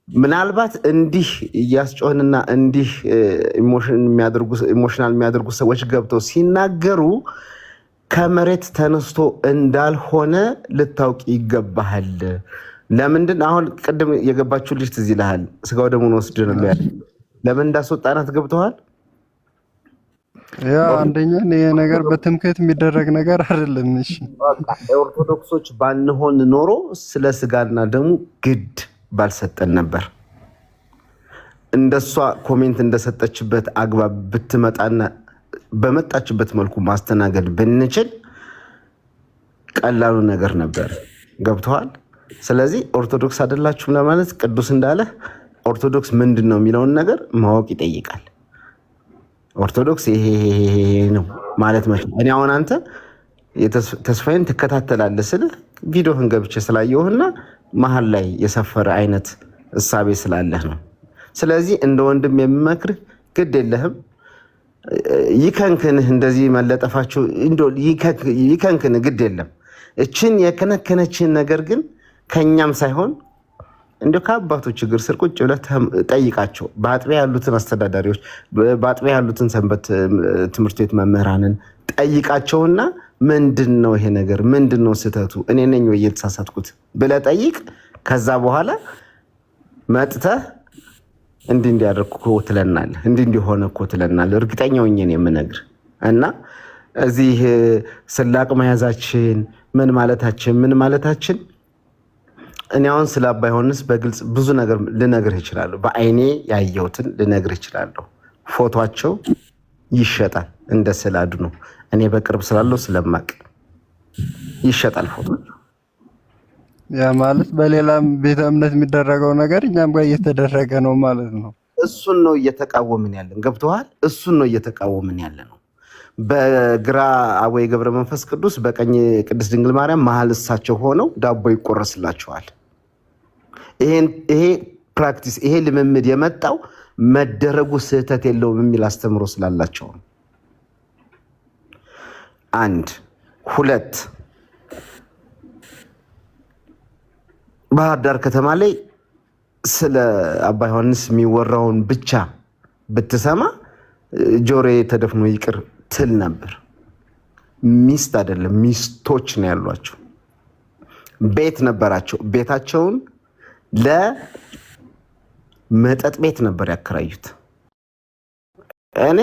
ምናልባት እንዲህ እያስጮህንና እንዲህ ኢሞሽናል የሚያደርጉ ሰዎች ገብተው ሲናገሩ ከመሬት ተነስቶ እንዳልሆነ ልታውቅ ይገባሃል። ለምንድን አሁን ቅድም የገባችሁ ልጅ ትዝ ይልሃል? ስጋው ደሙን ወስድ ነው ያለ ለምን እንዳስወጣናት ገብተዋል። ያ አንደኛ ይሄ ነገር በትምክህት የሚደረግ ነገር አይደለም። እሺ ኦርቶዶክሶች ባንሆን ኖሮ ስለ ስጋና ደሙ ግድ ባልሰጠን ነበር። እንደሷ ኮሜንት እንደሰጠችበት አግባብ ብትመጣና በመጣችበት መልኩ ማስተናገድ ብንችል ቀላሉ ነገር ነበር። ገብተዋል። ስለዚህ ኦርቶዶክስ አይደላችሁም ለማለት ቅዱስ እንዳለ ኦርቶዶክስ ምንድነው የሚለውን ነገር ማወቅ ይጠይቃል። ኦርቶዶክስ ይሄ ነው ማለት ነው። እኔ አሁን አንተ ተስፋዬን ትከታተላለህ ስለ ቪዲዮህን ገብቼ ስላየሁና መሀል ላይ የሰፈረ አይነት እሳቤ ስላለህ ነው። ስለዚህ እንደ ወንድም የምመክርህ ግድ የለህም ይከንክንህ እንደዚህ መለጠፋችሁ ይከንክንህ ግድ የለም። እችን የከነከነችን ነገር ግን ከኛም ሳይሆን እንደ ከአባቶች እግር ስር ቁጭ ብለህ ጠይቃቸው። በአጥቢያ ያሉትን አስተዳዳሪዎች፣ በአጥቢያ ያሉትን ሰንበት ትምህርት ቤት መምህራንን ጠይቃቸውና ምንድነው ይሄ ነገር? ምንድነው ስህተቱ? እኔ ነኝ ወይ የተሳሳትኩት ብለህ ጠይቅ። ከዛ በኋላ መጥተህ እንዲያደርኩ እኮ ትለናለህ፣ እንዲሆነ እኮ ትለናለህ። እርግጠኛ ሆኜ ነው የምነግርህ። እና እዚህ ስላቅ መያዛችን ምን ማለታችን እኔ አሁን ስለ አባ ዮሐንስ በግልጽ ብዙ ነገር ልነግርህ እችላለሁ። በአይኔ ያየሁትን ልነግርህ እችላለሁ። ፎቶቸው ይሸጣል እንደ ስዕል አድኖ እኔ በቅርብ ስላለው ስለማቅ ይሸጣል ፎቶቸው። ያ ማለት በሌላም ቤተ እምነት የሚደረገው ነገር እኛም ጋር እየተደረገ ነው ማለት ነው። እሱን ነው እየተቃወምን ያለን። ገብቶሃል? እሱን ነው እየተቃወምን ያለ ነው። በግራ አቡነ ገብረ መንፈስ ቅዱስ በቀኝ ቅድስት ድንግል ማርያም መሀል እሳቸው ሆነው ዳቦ ይቆረስላቸዋል። ይሄ ፕራክቲስ ይሄ ልምምድ የመጣው መደረጉ ስህተት የለውም የሚል አስተምሮ ስላላቸው ነው። 1 2 ባህር ዳር ከተማ ላይ ስለ አባ ዮሐንስ የሚወራውን ብቻ ብትሰማ ጆሮዬ ተደፍኖ ይቅር ትል ነበር። ሚስት አይደለም ሚስቶች ነው ያሏቸው። ቤት ነበራቸው። ቤታቸውን ለመጠጥ ቤት ነበር ያከራዩት። እኔ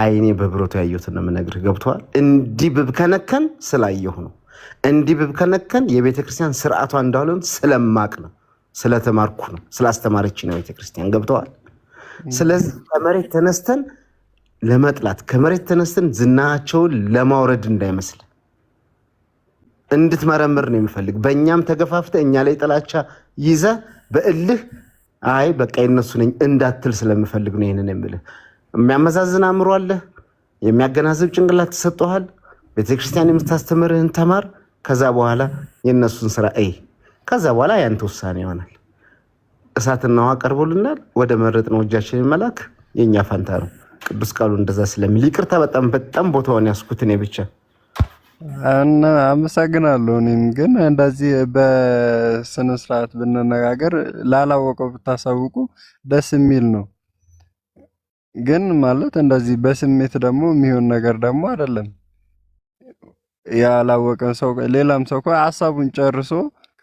አይኔ በብሮቱ ያየሁት ነው የምነግርህ። ገብቶሃል? እንዲህ ብብከነከን ስላየሁ ነው። እንዲህ ብብከነከን የቤተክርስቲያን ስርዓቷ እንዳልሆነ ስለማቅ ነው፣ ስለተማርኩ ነው፣ ስላስተማረች ነው ቤተክርስቲያን። ገብቶሃል? ስለዚህ ከመሬት ተነስተን ለመጥላት ከመሬት ተነስተን ዝናቸውን ለማውረድ እንዳይመስል እንድትመረምር ነው የሚፈልግ። በእኛም ተገፋፍተ እኛ ላይ ጥላቻ ይዘ በእልህ አይ በቃ የነሱ ነኝ እንዳትል ስለምፈልግ ነው ይሄንን የምልህ። የሚያመዛዝን አእምሮ አለ፣ የሚያገናዝብ ጭንቅላት ተሰጥቷል። ቤተክርስቲያን የምታስተምርህን ተማር። ከዛ በኋላ የነሱን ስራ ከዛ በኋላ ያንተ ውሳኔ ይሆናል። እሳትና ውሃ ቀርቦልናል። ወደ መረጥ ነው እጃችንን መላክ የኛ ፋንታ ነው። ቅዱስ ቃሉ እንደዛ ስለሚል ይቅርታ በጣም ቦታውን ያስኩት እኔ ብቻ እና አመሰግናለሁ። እኔም ግን እንደዚህ በስነ ስርዓት ብንነጋገር ላላወቀው ብታሳውቁ ደስ የሚል ነው። ግን ማለት እንደዚህ በስሜት ደግሞ የሚሆን ነገር ደግሞ አይደለም። ያላወቀ ሰው ሌላም ሰው እኮ ሐሳቡን ጨርሶ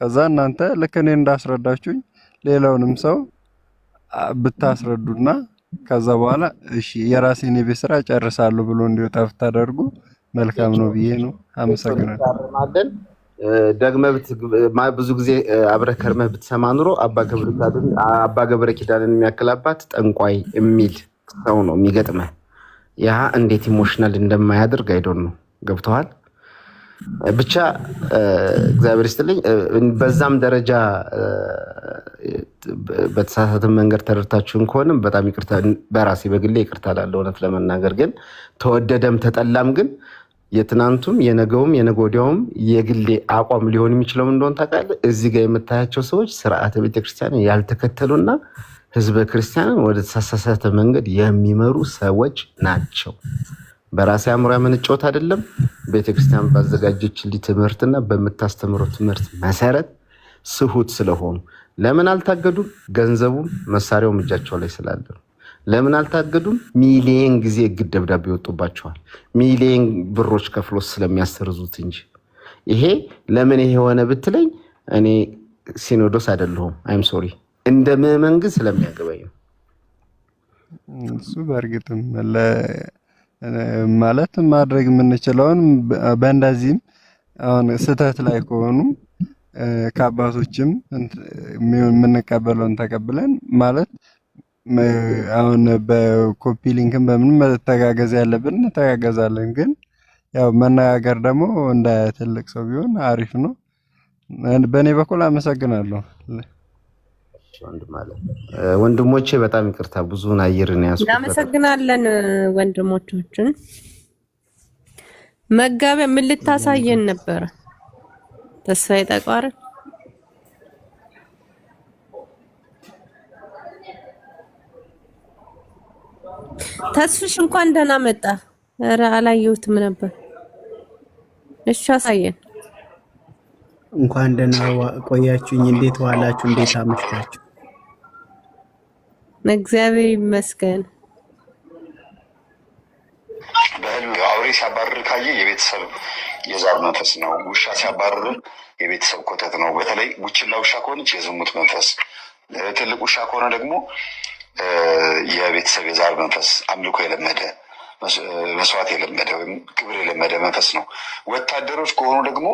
ከዛ እናንተ ልክ እኔ እንዳስረዳችሁኝ ሌላውንም ሰው ብታስረዱና ከዛ በኋላ እሺ የራሴን የቤት ስራ ጨርሳለሁ ብሎ እንዲወጣ ብታደርጉ መልካም ነው ብዬ ነው። አመሰግናለሁ። ደግመህ ብዙ ጊዜ አብረህ ከርመህ ብትሰማ ኑሮ አባ ገብረ ኪዳንን የሚያክል አባት ጠንቋይ የሚል ሰው ነው የሚገጥመህ። ያ እንዴት ኢሞሽናል እንደማያደርግ አይዶን ነው። ገብቶሃል? ብቻ እግዚአብሔር ይስጥልኝ። በዛም ደረጃ በተሳሳተ መንገድ ተረድታችሁን ከሆነም በጣም ይቅርታ፣ በራሴ በግሌ ይቅርታ ላለ እውነት ለመናገር ግን ተወደደም ተጠላም ግን የትናንቱም የነገውም የነገወዲያውም የግሌ አቋም ሊሆን የሚችለው እንደሆነ ታውቃለህ። እዚህ ጋር የምታያቸው ሰዎች ስርዓተ ቤተክርስቲያንን ያልተከተሉና ህዝበ ክርስቲያንን ወደ ተሳሳተ መንገድ የሚመሩ ሰዎች ናቸው። በራሴ አእምሮ ያመነጨሁት አይደለም። ቤተክርስቲያን ባዘጋጀችልኝ ትምህርትና በምታስተምረው ትምህርት መሰረት ስሁት ስለሆኑ ለምን አልታገዱም? ገንዘቡም መሳሪያውም እጃቸው ላይ ስላለ ነው። ለምን አልታገዱም? ሚሊየን ጊዜ እግድ ደብዳቤ ወጡባቸዋል። ሚሊየን ብሮች ከፍሎስ ስለሚያሰርዙት እንጂ። ይሄ ለምን ይሄ ሆነ ብትለኝ እኔ ሲኖዶስ አይደለሁም። አይም ሶሪ እንደ ምዕመን ግን ስለሚያገባኝ ነው። እሱ በእርግጥም ማለት ማድረግ የምንችለውን በእንደዚህም አሁን ስህተት ላይ ከሆኑ ከአባቶችም የምንቀበለውን ተቀብለን ማለት አሁን በኮፒ ሊንክም በምን መተጋገዝ ያለብን እንተጋገዛለን። ግን ያው መነጋገር ደግሞ እንደ ትልቅ ሰው ቢሆን አሪፍ ነው። በእኔ በኩል አመሰግናለሁ። ወንድሞቼ በጣም ይቅርታ ብዙውን አየርን ያስኩት። እናመሰግናለን ወንድሞቻችን። መጋቢያ ምን ልታሳየን ነበረ? ተስፋዬ ጠቋረ ተስፍሽ እንኳን ደህና መጣ። ኧረ አላየሁትም ነበር። እሺ አሳየን። እንኳን ደህና ቆያችሁኝ። እንዴት ዋላችሁ? እንዴት አመሻችሁ? እግዚአብሔር ይመስገን። በህልም አውሬ ሲያባርር ካየ የቤተሰብ የዛር መንፈስ ነው። ውሻ ሲያባርር የቤተሰብ ኮተት ነው። በተለይ ቡችላ ውሻ ከሆነች የዝሙት መንፈስ፣ ትልቅ ውሻ ከሆነ ደግሞ የቤተሰብ የዛር መንፈስ፣ አምልኮ የለመደ መስዋዕት የለመደ ወይም ክብር የለመደ መንፈስ ነው። ወታደሮች ከሆኑ ደግሞ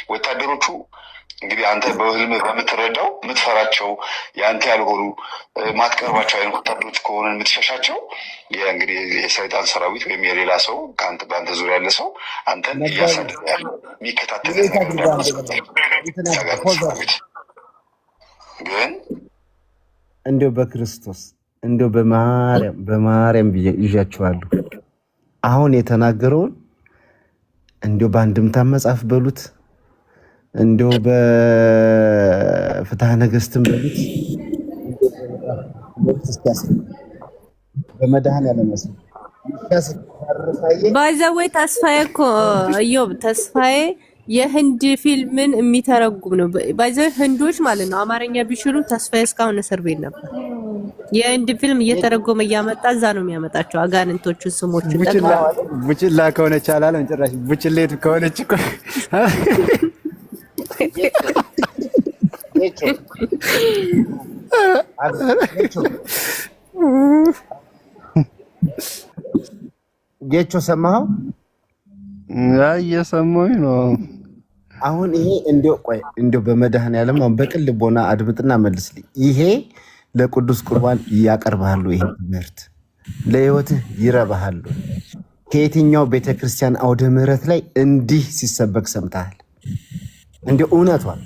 ወታደሮቹ እንግዲህ አንተ በህልም በምትረዳው የምትፈራቸው የአንተ ያልሆኑ ማትቀርባቸው አይነት ወታደሮች ከሆነ የምትሸሻቸው እንግዲህ የሰይጣን ሰራዊት ወይም የሌላ ሰው በአንተ ዙሪያ ያለ ሰው አንተን እያሳደደ ያለ የሚከታተል ሰራዊት ግን እንዲያው በክርስቶስ እንዲያው በማርያም ይዣችኋለሁ። አሁን የተናገረውን እንዲያው በአንድምታ መጽሐፍ በሉት እንዲያው በፍትሐ ነገሥትም በሉት በመድኃኔዓለም ባይዘወይ ተስፋዬ እኮ እዮብ ተስፋዬ የህንድ ፊልምን የሚተረጉም ነው። ባይዘወይ ህንዶች ማለት ነው አማርኛ ቢችሉ ተስፋዬ እስካሁን እስር ቤት ነበር። የህንድ ፊልም እየተረጎመ እያመጣ እዛ ነው የሚያመጣቸው አጋንንቶቹ ስሞችን ጠቅላላ። ቡችላ ከሆነች አላለም ጭራሽ ቡችሌት ከሆነች እኮ ጌቾ ሰማኸው? እየሰማሁኝ ነው። አሁን ይሄ እንዲያው በመድኃኔዓለም አሁን በቅን ልቦና አድምጥና መልስልኝ። ይሄ ለቅዱስ ቁርባን ያቀርባሉ። ይሄ ትምህርት ለህይወትህ ይረባሃሉ። ከየትኛው ቤተክርስቲያን አውደ ምህረት ላይ እንዲህ ሲሰበክ ሰምተሃል? እንዲያው እውነቷን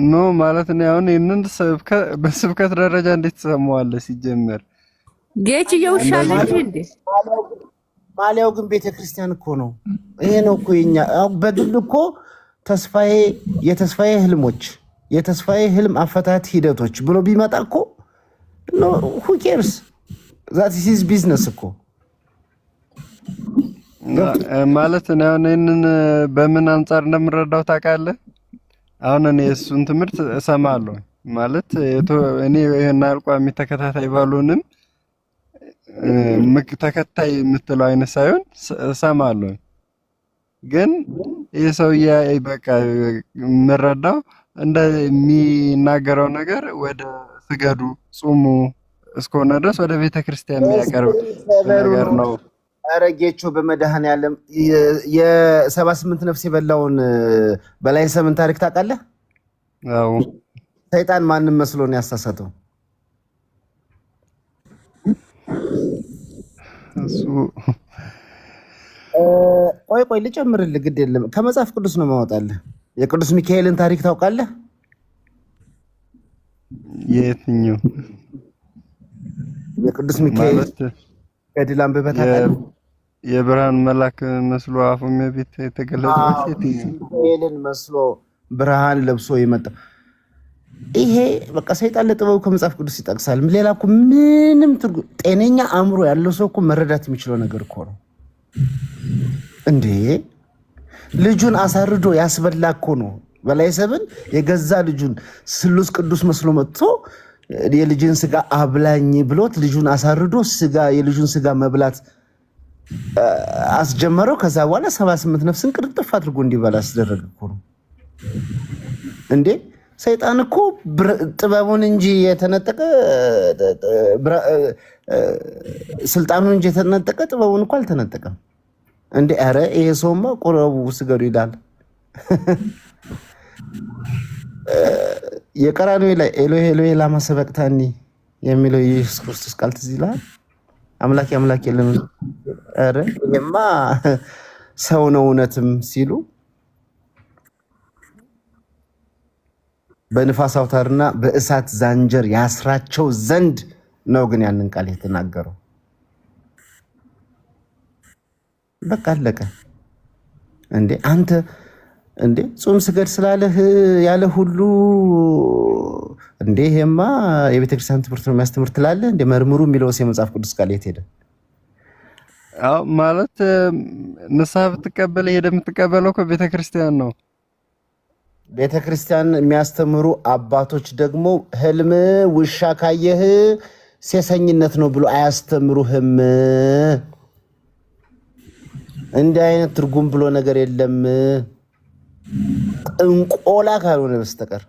ኖ ማለት ነው። አሁን ይሄንን በስብከት ደረጃ እንዴት ትሰማዋለህ? ሲጀመር ጌች እየውሻለች እንዴ? ማሊያው ግን ቤተክርስቲያን እኮ ነው። ይሄ ነው እኮ የኛ በግል እኮ የተስፋዬ ህልሞች የተስፋዬ ህልም አፈታት ሂደቶች ብሎ ቢመጣ እኮ who cares that is his business እኮ ማለት ነው። አሁን ይሄንን በምን አንፃር እንደምረዳው ታውቃለህ? አሁን እኔ እሱን ትምህርት እሰማለሁ ማለት እኔ ይሄን ቋሚ ተከታታይ ባልሆንም ተከታይ የምትለው አይነት ሳይሆን እሰማለሁ። ግን ይሄ ሰውዬ በቃ የምረዳው እንደሚናገረው ነገር ወደ ስገዱ ጹሙ እስከሆነ ድረስ ወደ ቤተክርስቲያን የሚያቀርብ ነገር ነው። ኧረ ጌቾ በመድኃኔዓለም የ78 ነፍስ የበላውን በላይ ሰምን ታሪክ ታውቃለህ? አዎ። ሰይጣን ማንም መስሎ ነው ያሳሳተው? እሱ ቆይ ልጨምርልህ፣ ግድ የለም ከመጽሐፍ ቅዱስ ነው ማወጣልህ። የቅዱስ ሚካኤልን ታሪክ ታውቃለህ? የትኛው? የቅዱስ ሚካኤል ገድል አንብበህ ታውቃለህ? የብርሃን መልአክ መስሎ አፉም የቤት የተገለጠው ሚካኤልን መስሎ ብርሃን ለብሶ የመጣ ይሄ በቃ ሰይጣን ለጥበቡ ከመጽሐፍ ቅዱስ ይጠቅሳል። ሌላ እኮ ምንም ትርጉም ጤነኛ አእምሮ ያለው ሰው እኮ መረዳት የሚችለው ነገር እኮ ነው እንዴ። ልጁን አሳርዶ ያስበላ እኮ ነው። በላይ ሰብን የገዛ ልጁን ስሉስ ቅዱስ መስሎ መጥቶ የልጅን ስጋ አብላኝ ብሎት ልጁን አሳርዶ የልጁን ስጋ መብላት አስጀመረው። ከዛ በኋላ 78 ነፍስን ቅርጥፍ አድርጎ እንዲበላ አስደረገ እኮ ነው እንዴ። ሰይጣን እኮ ጥበቡን እንጂ የተነጠቀ ስልጣኑን እንጂ የተነጠቀ ጥበቡን እኮ አልተነጠቀም እንዴ። ኧረ ይሄ ሰውማ ቁረቡ ስገዱ ይላል። የቀራንዮ ላይ ኤሎሄ ኤሎሄ ላማ ሰበቅታኒ የሚለው የኢየሱስ ክርስቶስ ቃል ትዝ ይልሃል? አምላኬ አምላኬ ለምን? ኧረ ይሄማ ሰው ነው እውነትም ሲሉ በንፋስ አውታርና በእሳት ዛንጀር ያስራቸው ዘንድ ነው ግን ያንን ቃል የተናገረው። በቃ አለቀ እንዴ። አንተ እንዴ ጾም ስገድ ስላለህ ያለ ሁሉ እንዴ ይሄማ የቤተክርስቲያን ትምህርት ነው የሚያስተምር ትላለህ እንዴ? መርምሩ የሚለው የመጽሐፍ ቅዱስ ቃል የት ሄደ? አዎ ማለት ንስሐ ብትቀበል የምትቀበለው እኮ ቤተክርስቲያን ነው። ቤተክርስቲያን የሚያስተምሩ አባቶች ደግሞ ህልም ውሻ ካየህ ሴሰኝነት ነው ብሎ አያስተምሩህም። እንዲህ አይነት ትርጉም ብሎ ነገር የለም ጥንቆላ ካልሆነ በስተቀር።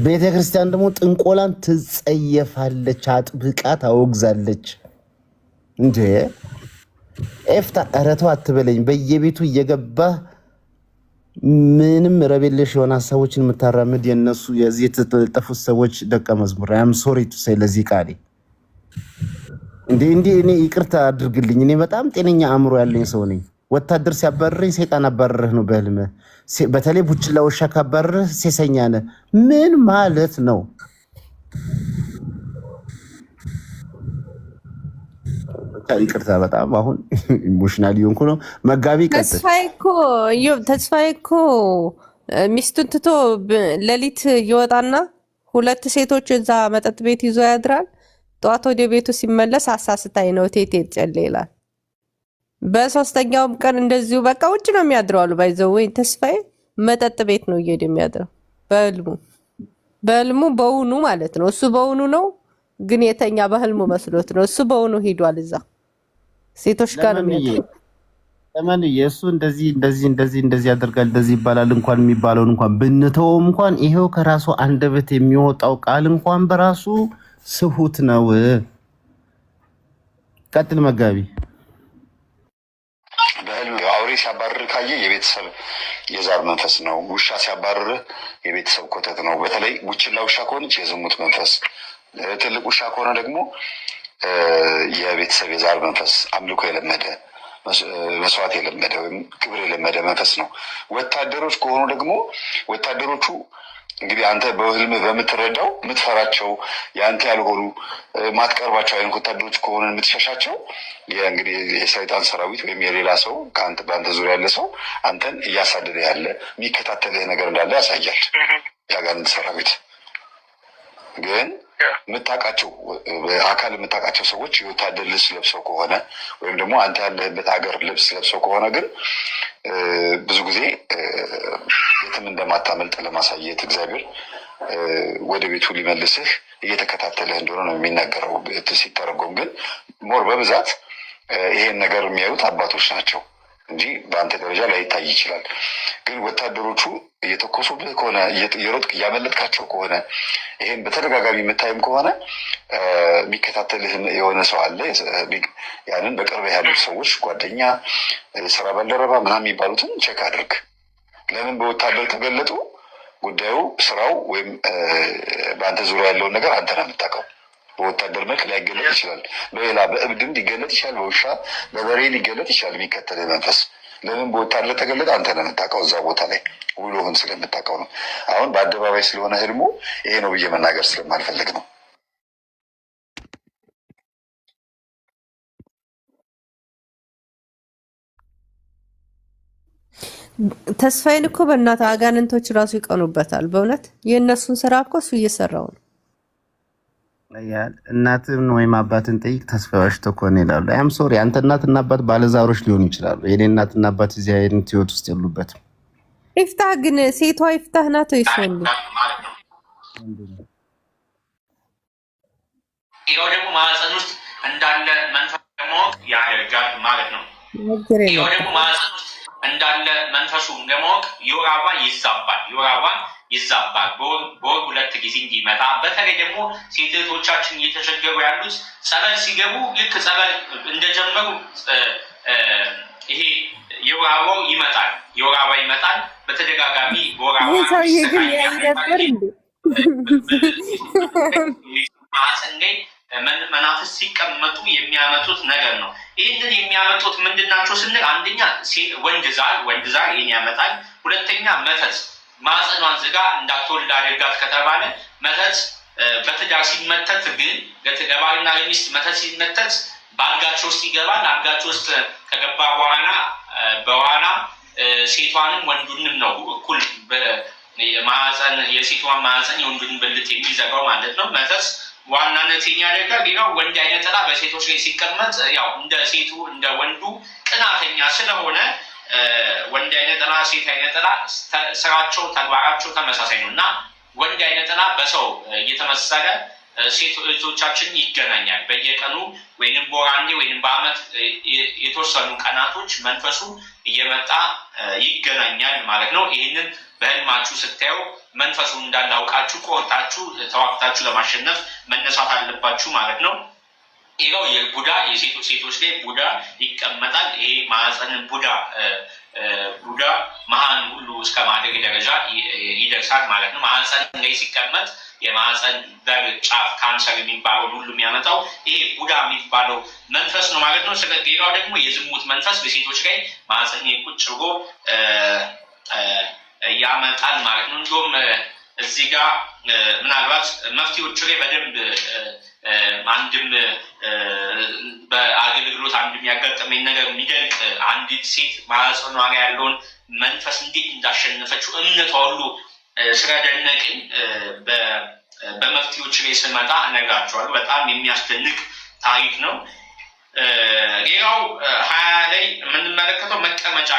ቤተክርስቲያን ደግሞ ጥንቆላን ትጸየፋለች፣ አጥብቃ ታወግዛለች። እንዴ ኤፍታ ኧረ ተው አትበለኝ። በየቤቱ እየገባ ምንም ረቤልሽ የሆነ ሀሳቦችን የምታራምድ የነሱ የዚህ የተጠፉት ሰዎች ደቀ መዝሙር አም ሶሪ ቱ ሴይ ለዚህ ቃሌ እንዴ እኔ ይቅርታ አድርግልኝ። እኔ በጣም ጤነኛ አእምሮ ያለኝ ሰው ነኝ። ወታደር ሲያባርረኝ ሰይጣን አባረረህ ነው በህልም። በተለይ ቡችላ ውሻ ካባረረህ ሴሰኛ ነህ ምን ማለት ነው? ይቅርታ በጣም አሁን ኢሞሽናል ይሆንኩ ነው። መጋቢ ቀጥል። ተስፋዬ እኮ ሚስቱን ትቶ ሌሊት ይወጣና 2 ሴቶች እዛ መጠጥ ቤት ይዞ ያድራል። ጠዋት ወደ ቤቱ ሲመለስ አሳስታይ ነው ቴቴ ጨሌ ይላል። በ3ኛውም ቀን እንደዚሁ በቃ ውጭ ነው የሚያድረው አሉ። ባይዘው ወይ ተስፋዬ መጠጥ ቤት ነው እየሄደ የሚያድረው በህልሙ በውኑ ማለት ነው። እሱ በውኑ ነው ግን የተኛ በህልሙ መስሎት ነው። እሱ በውኑ ሄዷል እዛ ሴቶች ጋር ነው የሚያድረው። ለምን የእሱ እንደዚህ ያደርጋል እንደዚህ ይባላል እንኳን የሚባለውን እንኳን ብንተውም እንኳን ይሄው ከራሱ አንደበት የሚወጣው ቃል እንኳን በራሱ ስሁት ነው። ቀጥል መጋቢ። በህልም አውሬ ሲያባርር ካየ የቤተሰብ የዛር መንፈስ ነው። ውሻ ሲያባርር የቤተሰብ ኮተት ነው። በተለይ ቡችላ ውሻ ከሆነች የዝሙት መንፈስ፣ ትልቅ ውሻ ከሆነ ደግሞ የቤተሰብ የዛር መንፈስ፣ አምልኮ የለመደ መስዋዕት የለመደ ወይም ክብር የለመደ መንፈስ ነው። ወታደሮች ከሆኑ ደግሞ ወታደሮቹ እንግዲህ አንተ በህልም በምትረዳው የምትፈራቸው የአንተ ያልሆኑ ማትቀርባቸው አይነት ወታደሮች ከሆነ የምትሸሻቸው እንግዲህ የሰይጣን ሰራዊት ወይም የሌላ ሰው በአንተ ዙሪያ ያለ ሰው አንተን እያሳደደ ያለ የሚከታተልህ ነገር እንዳለ ያሳያል። የአጋንንት ሰራዊት ግን የምታውቃቸው በአካል የምታውቃቸው ሰዎች የወታደር ልብስ ለብሰው ከሆነ ወይም ደግሞ አንተ ያለህበት ሀገር ልብስ ለብሰው ከሆነ ግን ብዙ ጊዜ የትም እንደማታመልጥ ለማሳየት እግዚአብሔር ወደ ቤቱ ሊመልስህ እየተከታተለህ እንደሆነ ነው የሚናገረው ሲተረጎም። ግን ሞር በብዛት ይሄን ነገር የሚያዩት አባቶች ናቸው እንጂ በአንተ ደረጃ ላይታይ ይችላል። ግን ወታደሮቹ እየተኮሱብህ ከሆነ እየሮጥክ እያመለጥካቸው ከሆነ ይሄን በተደጋጋሚ የምታይም ከሆነ የሚከታተልህ የሆነ ሰው አለ። ያንን በቅርብ ያሉት ሰዎች ጓደኛ፣ ስራ ባልደረባ ምናምን የሚባሉትን ቼክ አድርግ። ለምን በወታደር ተገለጡ? ጉዳዩ ስራው ወይም በአንተ ዙሪያ ያለውን ነገር አንተ ነው የምታውቀው። በወታደር መልክ ላይገለጥ ይችላል። በሌላ በእብድም ሊገለጥ ይችላል። በውሻ በበሬ ሊገለጥ ይችላል። የሚከተልህ መንፈስ ለምን በወታደር ተገለጠ? አንተ ነው የምታውቀው። እዛ ቦታ ላይ ውሎህን ስለምታውቀው ነው። አሁን በአደባባይ ስለሆነ ህልሙ ይሄ ነው ብዬ መናገር ስለማልፈልግ ነው። ተስፋዬን እኮ በእናትህ አጋንንቶች ራሱ ይቀኑበታል። በእውነት የእነሱን ስራ እኮ እሱ እየሰራው ነው። እናትን ወይም አባትን ጠይቅ ተስፋዎች ተኮን ይላሉ። አም ሶሪ አንተ እናትና አባት ባለዛሮች ሊሆኑ ይችላሉ። የኔ እናትና አባት እዚህ አይነት ህይወት ውስጥ የሉበትም። ይፍታህ ግን ሴቷ ይፍታህ ናት ወይስ ወንዱ? ይኸው ደግሞ ማህፀን ውስጥ እንዳለ መንፈስ ለማወቅ ያደርጋል ማለት ነው። ይኸው ደግሞ ማህፀን ውስጥ እንዳለ መንፈሱ ለማወቅ የወር አበባ ይዛባል። የወር አበባ ይዛባል በወር 2 ጊዜ እንዲመጣ። በተለይ ደግሞ ሴት እህቶቻችን እየተቸገሩ ያሉት ጸበል ሲገቡ ልክ ጸበል እንደጀመሩ ይሄ የወር አበባው ይመጣል። የወር አበባ ይመጣል በተደጋጋሚ በወር አበባ ማህፀን ላይ መናፍስት ሲቀመጡ የሚያመጡት ነገር ነው። ይህንን የሚያመጡት ምንድናቸው ስንል አንደኛ ወንድ ዛር ይህን ያመጣል። ሁለተኛ መተት፣ ማህፀኗን ዝጋ እንዳትወልድ አድርጋት ከተባለ መተት በትዳር ሲመተት ግን ለባልና ለሚስት መተት ሲመተት በአልጋቸው ውስጥ ይገባል። አልጋቸው ውስጥ ከገባ በኋላ ሴቷንም ወንዱንም ነው እኩል ማህፀን የሴቷን ማህፀን የወንዱን ብልት የሚዘጋው ማለት ነው። መተት ዋናነት ያደርጋል። ሌላው ወንድ አይነ ጥላ በሴቶች ላይ ሲቀመጥ ያው እንደ ሴቱ እንደ ወንዱ ቅናተኛ ስለሆነ ወንድ አይነ ጥላ ሴት አይነ ጥላ ስራቸው ተግባራቸው ተመሳሳይ ነው እና ወንድ አይነ ጥላ በሰው እየተመሰለ ሴት እህቶቻችን ይገናኛል። በየቀኑ ወይንም በወር አንዴ ወይንም በአመት የተወሰኑ ቀናቶች መንፈሱ እየመጣ ይገናኛል ማለት ነው። ይህንን በህልማችሁ ስታዩ መንፈሱ እንዳላውቃችሁ ቆርጣችሁ ተዋግታችሁ ለማሸነፍ መነሳት አለባችሁ ማለት ነው። ይኸው የቡዳ የሴቶች ላይ ቡዳ ይቀመጣል። ይሄ ማህፀንን ቡዳ መሀን ሁሉ እስከ ይደርሳል ማለት ነው። ማህፀን ላይ ሲቀመጥ የማህፀን በር ጫፍ ካንሰር የሚባለው ሁሉ የሚያመጣው ይሄ ቡዳ የሚባለው መንፈስ ነው ማለት ነው። ሌላው ደግሞ የዝሙት መንፈስ በሴቶች ላይ ማህፀን ቁጭ ብሎ ያመጣል ማለት ነው። እንዲሁም እዚህ ጋር ምናልባት መፍትሄዎቹ ላይ በደንብ አንድም በአገልግሎት አንድ የሚያጋጠመኝ ነገር የሚደንቅ አንዲት ሴት ማህፀኗ ላይ ያለውን መንፈስ እንዴት እንዳሸነፈችው እምነቷ ሁሉ ስለደነቀኝ በመፍትሄዎች ላይ ስመጣ እነግራቸዋለሁ። በጣም የሚያስደንቅ ታሪክ ነው። ሌላው 20 ላይ የምንመለከተው መቀመጫ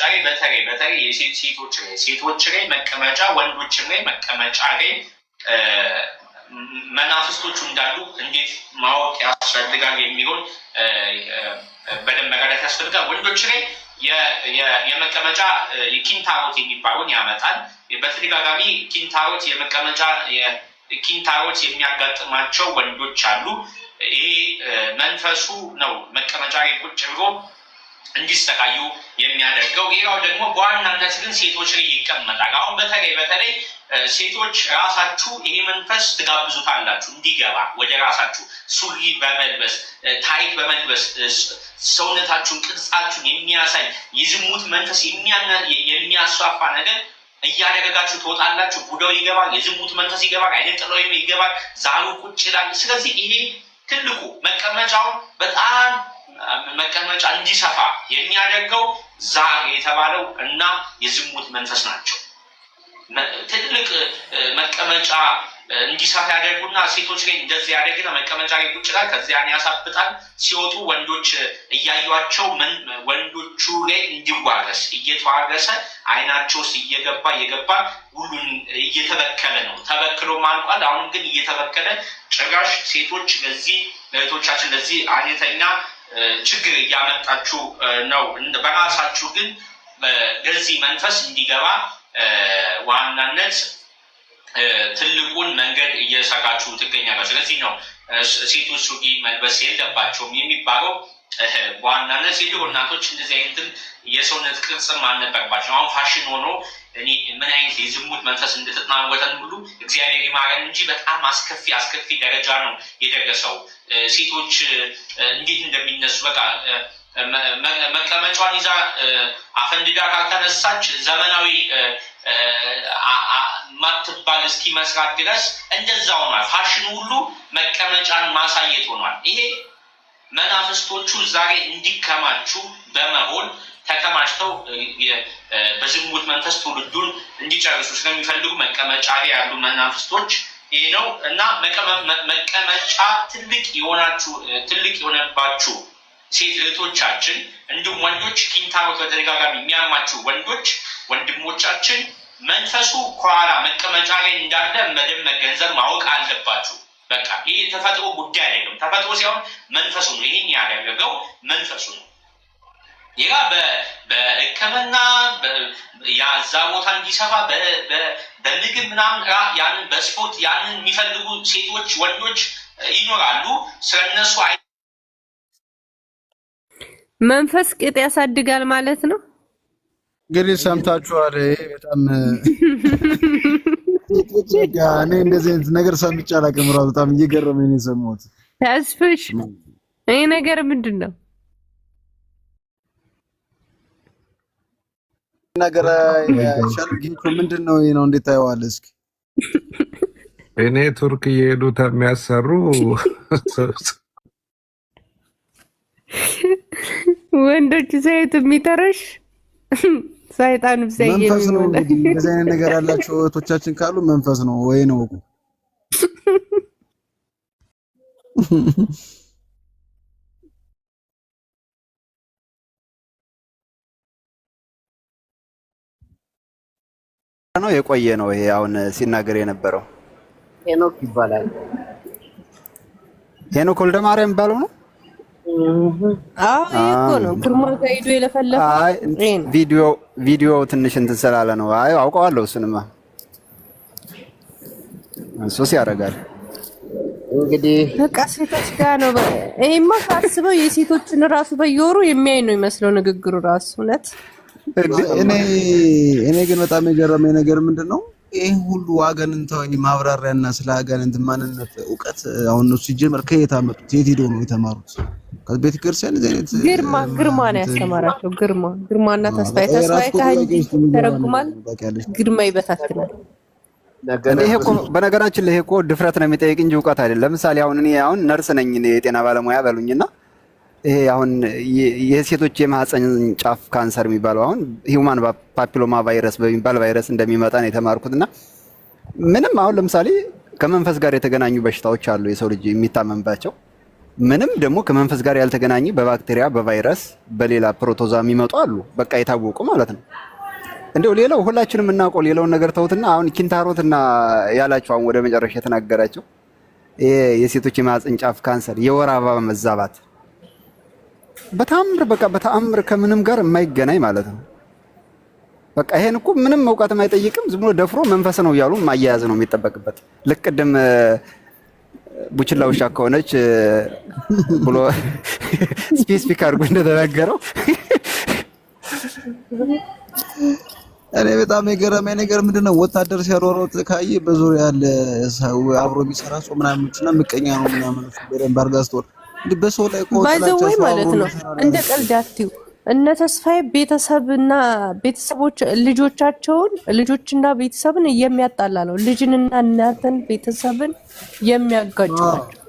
ላይ በተለይ ሴቶች ላይ መቀመጫ፣ ወንዶች ላይ መቀመጫ ላይ መናፍስቶቹ እንዳሉ እንዴት ማወቅ ያስፈልጋል የሚለውን በደንብ መረዳት ያስፈልጋል። ወንዶች ላይ የመቀመጫ የኪንታሮት የሚባለውን ያመጣል። በተደጋጋሚ ኪንታሮት የመቀመጫ ኪንታሮት የሚያጋጥማቸው ወንዶች አሉ። ይሄ መንፈሱ ነው መቀመጫ ላይ ቁጭ ብሎ እንዲሰቃዩ የሚያደርገው። ሌላው ደግሞ በዋናነት ግን ሴቶች ላይ ይቀመጣል። አሁን በተለይ ሴቶች ራሳችሁ ይሄ መንፈስ ትጋብዙታላችሁ እንዲገባ ወደ ራሳችሁ ሱሪ በመልበስ ታይት በመልበስ ሰውነታችሁን ቅርጻችሁን የሚያሳይ የዝሙት መንፈስ የሚያስፋፋ ነገር እያደረጋችሁ ትወጣላችሁ። ቡዳው ይገባል፣ የዝሙት መንፈስ ይገባል፣ አይነ ጥላው ይገባል፣ ዛሩ ቁጭ ይላል። ስለዚህ ይሄ ትልቁ መቀመጫውን በጣም መቀመጫ እንዲሰፋ የሚያደርገው ዛር የተባለው እና የዝሙት መንፈስ ናቸው። ትልቅ መቀመጫ እንዲሰፋ ያደርጉና ሴቶች ላይ እንደዚህ ያደርግና መቀመጫ ላይ ቁጭ ይላል። ከዚያን ያሳብጣል። ሲወጡ ወንዶች እያዩቸው ወንዶቹ ላይ እንዲዋረስ እየተዋረሰ አይናቸው ውስጥ እየገባ ሁሉን እየተበከለ ነው። ተበክሎ ማልቋል። አሁን ግን እየተበከለ ጭራሽ ሴቶች ለዚህ እህቶቻችን ለዚህ አይነተኛ ችግር እያመጣችሁ ነው። በራሳችሁ ግን ለዚህ መንፈስ እንዲገባ ዋናነት ትልቁን መንገድ እየሰራችሁ ትገኛላችሁ። ስለዚህ ነው ሴቶች ሱሪ መልበስ የለባቸውም የሚባለው። በዋናነት የድሮ እናቶች እንደዚህ አይነትን የሰውነት ቅርጽም አልነበረባቸው። አሁን ፋሽን ሆኖ እኔ ምን አይነት የዝሙት መንፈስ እንደተጠናወተን ሁሉ እግዚአብሔር ይማረን እንጂ በጣም አስከፊ ደረጃ ነው የደረሰው። ሴቶች እንዴት እንደሚነሱ በቃ መቀመጫዋን ይዛ አፈንድዳ ካልተነሳች ዘመናዊ ማትባል እስኪመስራት ድረስ እንደዛ ሆኗል። ፋሽን ሁሉ መቀመጫን ማሳየት ሆኗል። ይሄ መናፍስቶቹ ዛሬ እንዲከማቹ በመሆን ተከማችተው በዝሙት መንፈስ ትውልዱን እንዲጨርሱ ስለሚፈልጉ መቀመጫ ላይ ያሉ መናፍስቶች ይሄ ነው እና መቀመጫ ትልቅ የሆነባችሁ ሴት እህቶቻችን እንዲሁም ወንዶች ኪንታሮት በተደጋጋሚ የሚያማችሁ ወንድሞቻችን መንፈሱ ከኋላ መቀመጫ ላይ እንዳለ መደብ መገንዘብ ማወቅ አለባችሁ። በቃ ይህ የተፈጥሮ ጉዳይ አይደለም። ተፈጥሮ ሲሆን መንፈሱ ነው። ይህን ያደረገው መንፈሱ ነው። ሌላ በሕክምና ያዛ ቦታ እንዲሰፋ በምግብ ምናምን ያንን በስፖርት ያንን የሚፈልጉ ሴቶች ወንዶች ይኖራሉ። ስለነሱ መንፈስ ቅጥ ያሳድጋል ማለት ነው። እንግዲህ ሰምታችኋል። በጣም እኔ እንደዚህ አይነት ነገር ሰምቼ አላውቅም። እራሱ በጣም እየገረመኝ ነው የሰማሁት። ተስፍሽ ይሄ ነገር ምንድን ነው? ነገር ሻልጊቱ ምንድን ነው? ይሄ ነው እንዴት ታየዋለህ? እስኪ እኔ ቱርክ እየሄዱ የሚያሰሩ ወንዶች ዘይት የሚተረሽ ሰይጣን መንፈስ ነው። እንግዲህ እንደዚህ አይነት ነገር ያላቸው እህቶቻችን ካሉ መንፈስ ነው ወይ ነው ነው የቆየ ነው። ይሄ አሁን ሲናገር የነበረው ሄኖክ ይባላል። ሄኖክ ወልደ ማርያም የሚባለው ነው። አዎ እኮ ነው ግርማ ጋር ሄዶ የለፈለፈ። አይ ቪዲዮ ትንሽ እንትን ስላለ ነው። አይ አውቀዋለሁ። እሱንማ እሱስ ያደርጋል እንግዲህ በቃ ሴቶች ጋር ነው። ይሄማ ሳስበው የሴቶችን ራሱ በየወሩ የሚያይ ነው የሚመስለው ንግግሩ ራሱ። እውነት እኔ ግን በጣም የገረመኝ ነገር ምንድን ነው ይሄ ሁሉ አጋንንታዊ ማብራሪያና ስለ አጋንንት ማንነት እውቀት አሁን ነው ሲጀመር ከየት አመጡት? የት ሄደው ነው የተማሩት? ከቤተ ክርስቲያን እዚህ አይነት ግርማ ነው ያስተማራቸው። ግርማና ተስፋዬ ተረጉማል። ግርማ ይበታትናል። ይሄ እኮ በነገራችን ላይ እኮ ድፍረት ነው የሚጠይቅ እንጂ እውቀት አይደለም። ለምሳሌ አሁን ነርስ ነኝ የጤና ባለሙያ በሉኝና ይሄ አሁን የሴቶች የማህፀን ጫፍ ካንሰር የሚባለው አሁን ሂውማን ፓፒሎማ ቫይረስ በሚባል ቫይረስ እንደሚመጣ ነው የተማርኩትና ምንም አሁን ለምሳሌ ከመንፈስ ጋር የተገናኙ በሽታዎች አሉ የሰው ልጅ የሚታመምባቸው። ምንም ደግሞ ከመንፈስ ጋር ያልተገናኙ በባክቴሪያ፣ በቫይረስ፣ በሌላ ፕሮቶዛ የሚመጡ አሉ። በቃ የታወቁ ማለት ነው። እንደው ሌላው ሁላችንም እናውቀው ሌላውን ነገር ተውትና አሁን ኪንታሮትና ያላቸው አሁን ወደ መጨረሻ የተናገራቸው ይሄ የሴቶች የማህፀን ጫፍ ካንሰር፣ የወር አበባ መዛባት በተአምር ከምንም ጋር የማይገናኝ ማለት ነው። በቃ ይሄን እኮ ምንም እውቀትም አይጠይቅም። ዝም ብሎ ደፍሮ መንፈስ ነው እያሉ ማያያዝ ነው የሚጠበቅበት። ልክ ቅድም ቡችላ ውሻ ከሆነች ብሎ ስፔሲፊክ አድርጎ እንደተናገረው እኔ በጣም የገረመኝ ነገር ምንድነው ወታደር ሲያሯሯጥ ካየ በዙሪያ ያለ ሰው አብሮ የሚሰራ ሰው ምናምንና ምቀኛ ነው ምናምን በደንብ አርጋስቶር እንዴ በሰው ላይ ባይዘወይ ማለት ነው። እንደ ቀልድ አትዩ። እነ ተስፋዬ ቤተሰቦች ልጆችና ቤተሰብን የሚያጣላ ነው። ልጅንና እናትን ቤተሰብን የሚያጋጩ ናቸው።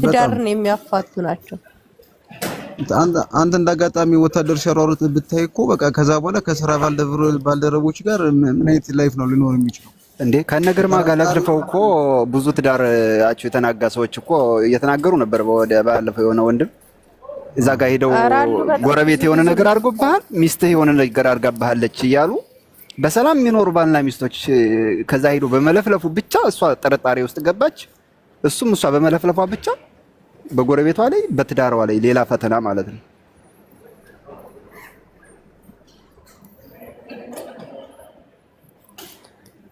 ትዳርን የሚያፋቱ ናቸው። አንተ እንዳጋጣሚ ወታደር ሲያሯሩጥ ብታይ እኮ በቃ ከዛ በኋላ ከስራ ባልደረቦች ጋር ምን አይነት ላይፍ ነው ሊኖር የሚችለው? እንዴ ከነገርማ ጋር ለግልፈው እኮ ብዙ ትዳራቸው የተናጋ ሰዎች እኮ እየተናገሩ ነበር። ባለፈው የሆነ ወንድም እዛ ጋር ሄደው ጎረቤት የሆነ ነገር አድርጎብሃል፣ ሚስትህ የሆነ ነገር አድርጋብሃለች እያሉ በሰላም የሚኖሩ ባልና ሚስቶች ከዛ ሄዶ በመለፍለፉ ብቻ እሷ ጥርጣሬ ውስጥ ገባች። እሱም እሷ በመለፍለፏ ብቻ በጎረቤቷ ላይ በትዳሯ ላይ ሌላ ፈተና ማለት ነው።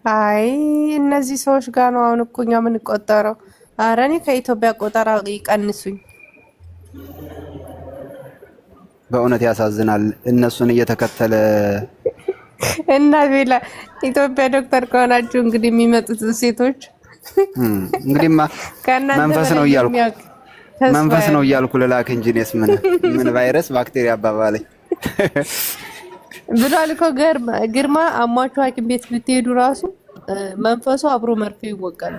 አይ እነዚህ ሰዎች ጋር ነው አሁን እኮ እኛ የምንቆጠረው። ኧረ እኔ ከኢትዮጵያ ቆጠራ ይቀንሱኝ። በእውነት ያሳዝናል። እነሱን እየተከተለ እና ቤላ ኢትዮጵያ ዶክተር ከሆናችሁ እንግዲህ የሚመጡት ሴቶች እንግዲህማ መንፈስ ነው እያልኩ ልላክ እንጂ እኔስ ምን ቫይረስ ባክቴሪያ አባባለኝ ብሏል እኮ ግርማ። አሟችሁ ሐኪም ቤት ብትሄዱ ራሱ መንፈሱ አብሮ መርፌ ይወጋል፣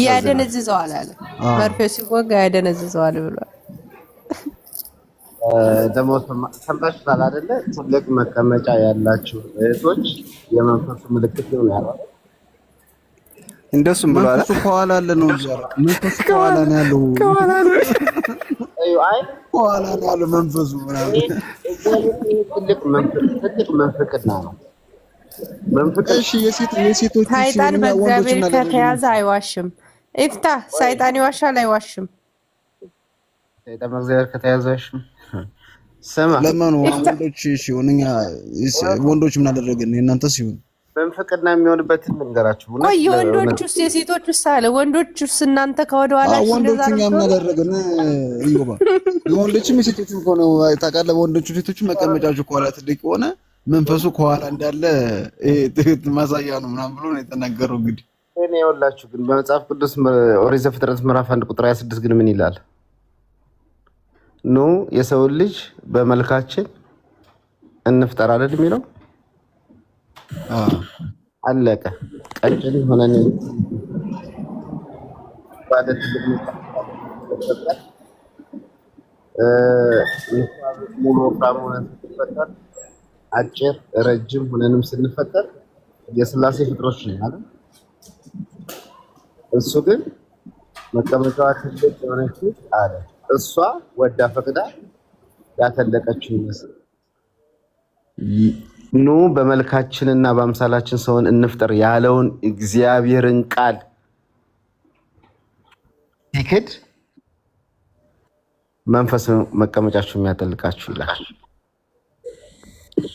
ያደነዝዘዋል አለ። መርፌው ሲወጋ ያደነዝዘዋል ብሏል። ደግሞ ሰምታችኋል አይደለ? ትልቅ መቀመጫ ያላችሁ እህቶች የመንፈሱ ምልክት ነው ያለው። እንደሱም ብሏል። መንፈሱ ከኋላ አለ ነው ዛሬ። መንፈሱ ከኋላ ነው ያለው። ከኋላ ነው ያለው መንፈሱ ምናምን። ትልቅ መንፈቅና ነው። እሺ የሴቶች ሰይጣን በእግዚአብሔር ከተያዘ አይዋሽም። ኢፍታ ሰይጣን ይዋሻል አይዋሽም? ሰይጣን በእግዚአብሔር ከተያዘ አይዋሽም። ሰማ ለማኑ ወንዶች ሲሆን እኛ ወንዶች ምን አደረግን? እናንተ ሲሆን መንፈቅና የሚሆንበትን ልንገራችሁ። ቆይ የወንዶቹስ የሴቶቹስ አለ። ወንዶቹስ እናንተ ከወደኋላችሁ ወንዶቹ እኛ ምን አደረግን? ይጎባ የወንዶችም የሴቶችም ሆነ ታውቃለህ። ወንዶቹ ሴቶቹ መቀመጫቸው ከኋላ ትልቅ ሆነ መንፈሱ ከኋላ እንዳለ ማሳያ ነው ምናምን ብሎ ነው የተናገረው። እንግዲህ እኔ ያውላችሁ ግን በመጽሐፍ ቅዱስ ኦሪት ዘፍጥረት ምዕራፍ 1 ቁጥር 26 ግን ምን ይላል? ኑ የሰው ልጅ በመልካችን እንፍጠር አይደል የሚለው? አለቀ። ቀጭን ሆነን ባለት ሙሉ ወፍራም ሆነን ስንፈጠር፣ አጭር ረጅም ሆነንም ስንፈጠር የሥላሴ ፍጥሮች ነን አይደል? እሱ ግን መቀመጫዋ ትልቅ የሆነች አለ። እሷ ወዳ ፈቅዳ ያተለቀችው ይመስል ኑ በመልካችንና በአምሳላችን ሰውን እንፍጠር ያለውን እግዚአብሔርን ቃል ሲክድ መንፈስ መቀመጫችሁ የሚያጠልቃችሁ ይላል።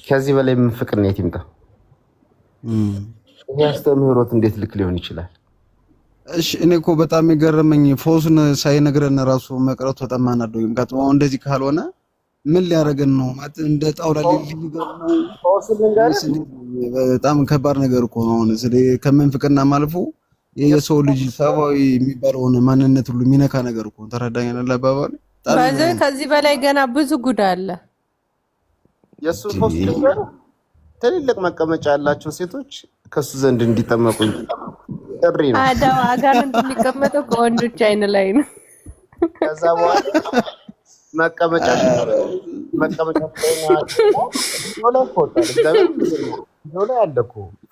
ከዚህ በላይ ምን ፍቅር ነው የትምጣ? ይሄ አስተምህሮት እንዴት ልክ ሊሆን ይችላል? እሺ እኔ እኮ በጣም የገረመኝ ፎስን ሳይነግረን ራሱ መቅረቱ በጣም አናዶኝ። ምክንያቱም እንደዚህ ካልሆነ ምን ሊያደርገን ነው ማለት እንደ ጣውላ በጣም ከባድ ነገር እኮ ነው። ከምንፍቅና ማልፎ የሰው ልጅ ሰብአዊ የሚባለውን ማንነት ሁሉ የሚነካ ነገር እኮ ተረዳኛለህ አባባል። ከዚህ በላይ ገና ብዙ ጉድ አለ። የሱ ፖስት ነገር ትልልቅ መቀመጫ ያላቸው ሴቶች ከሱ ዘንድ እንዲጠመቁ ጥሪ ነው። አዳው አጋር እንደሚቀመጠው ከወንዶች አይን ላይ ነው። ከዛ በኋላ መቀመጫ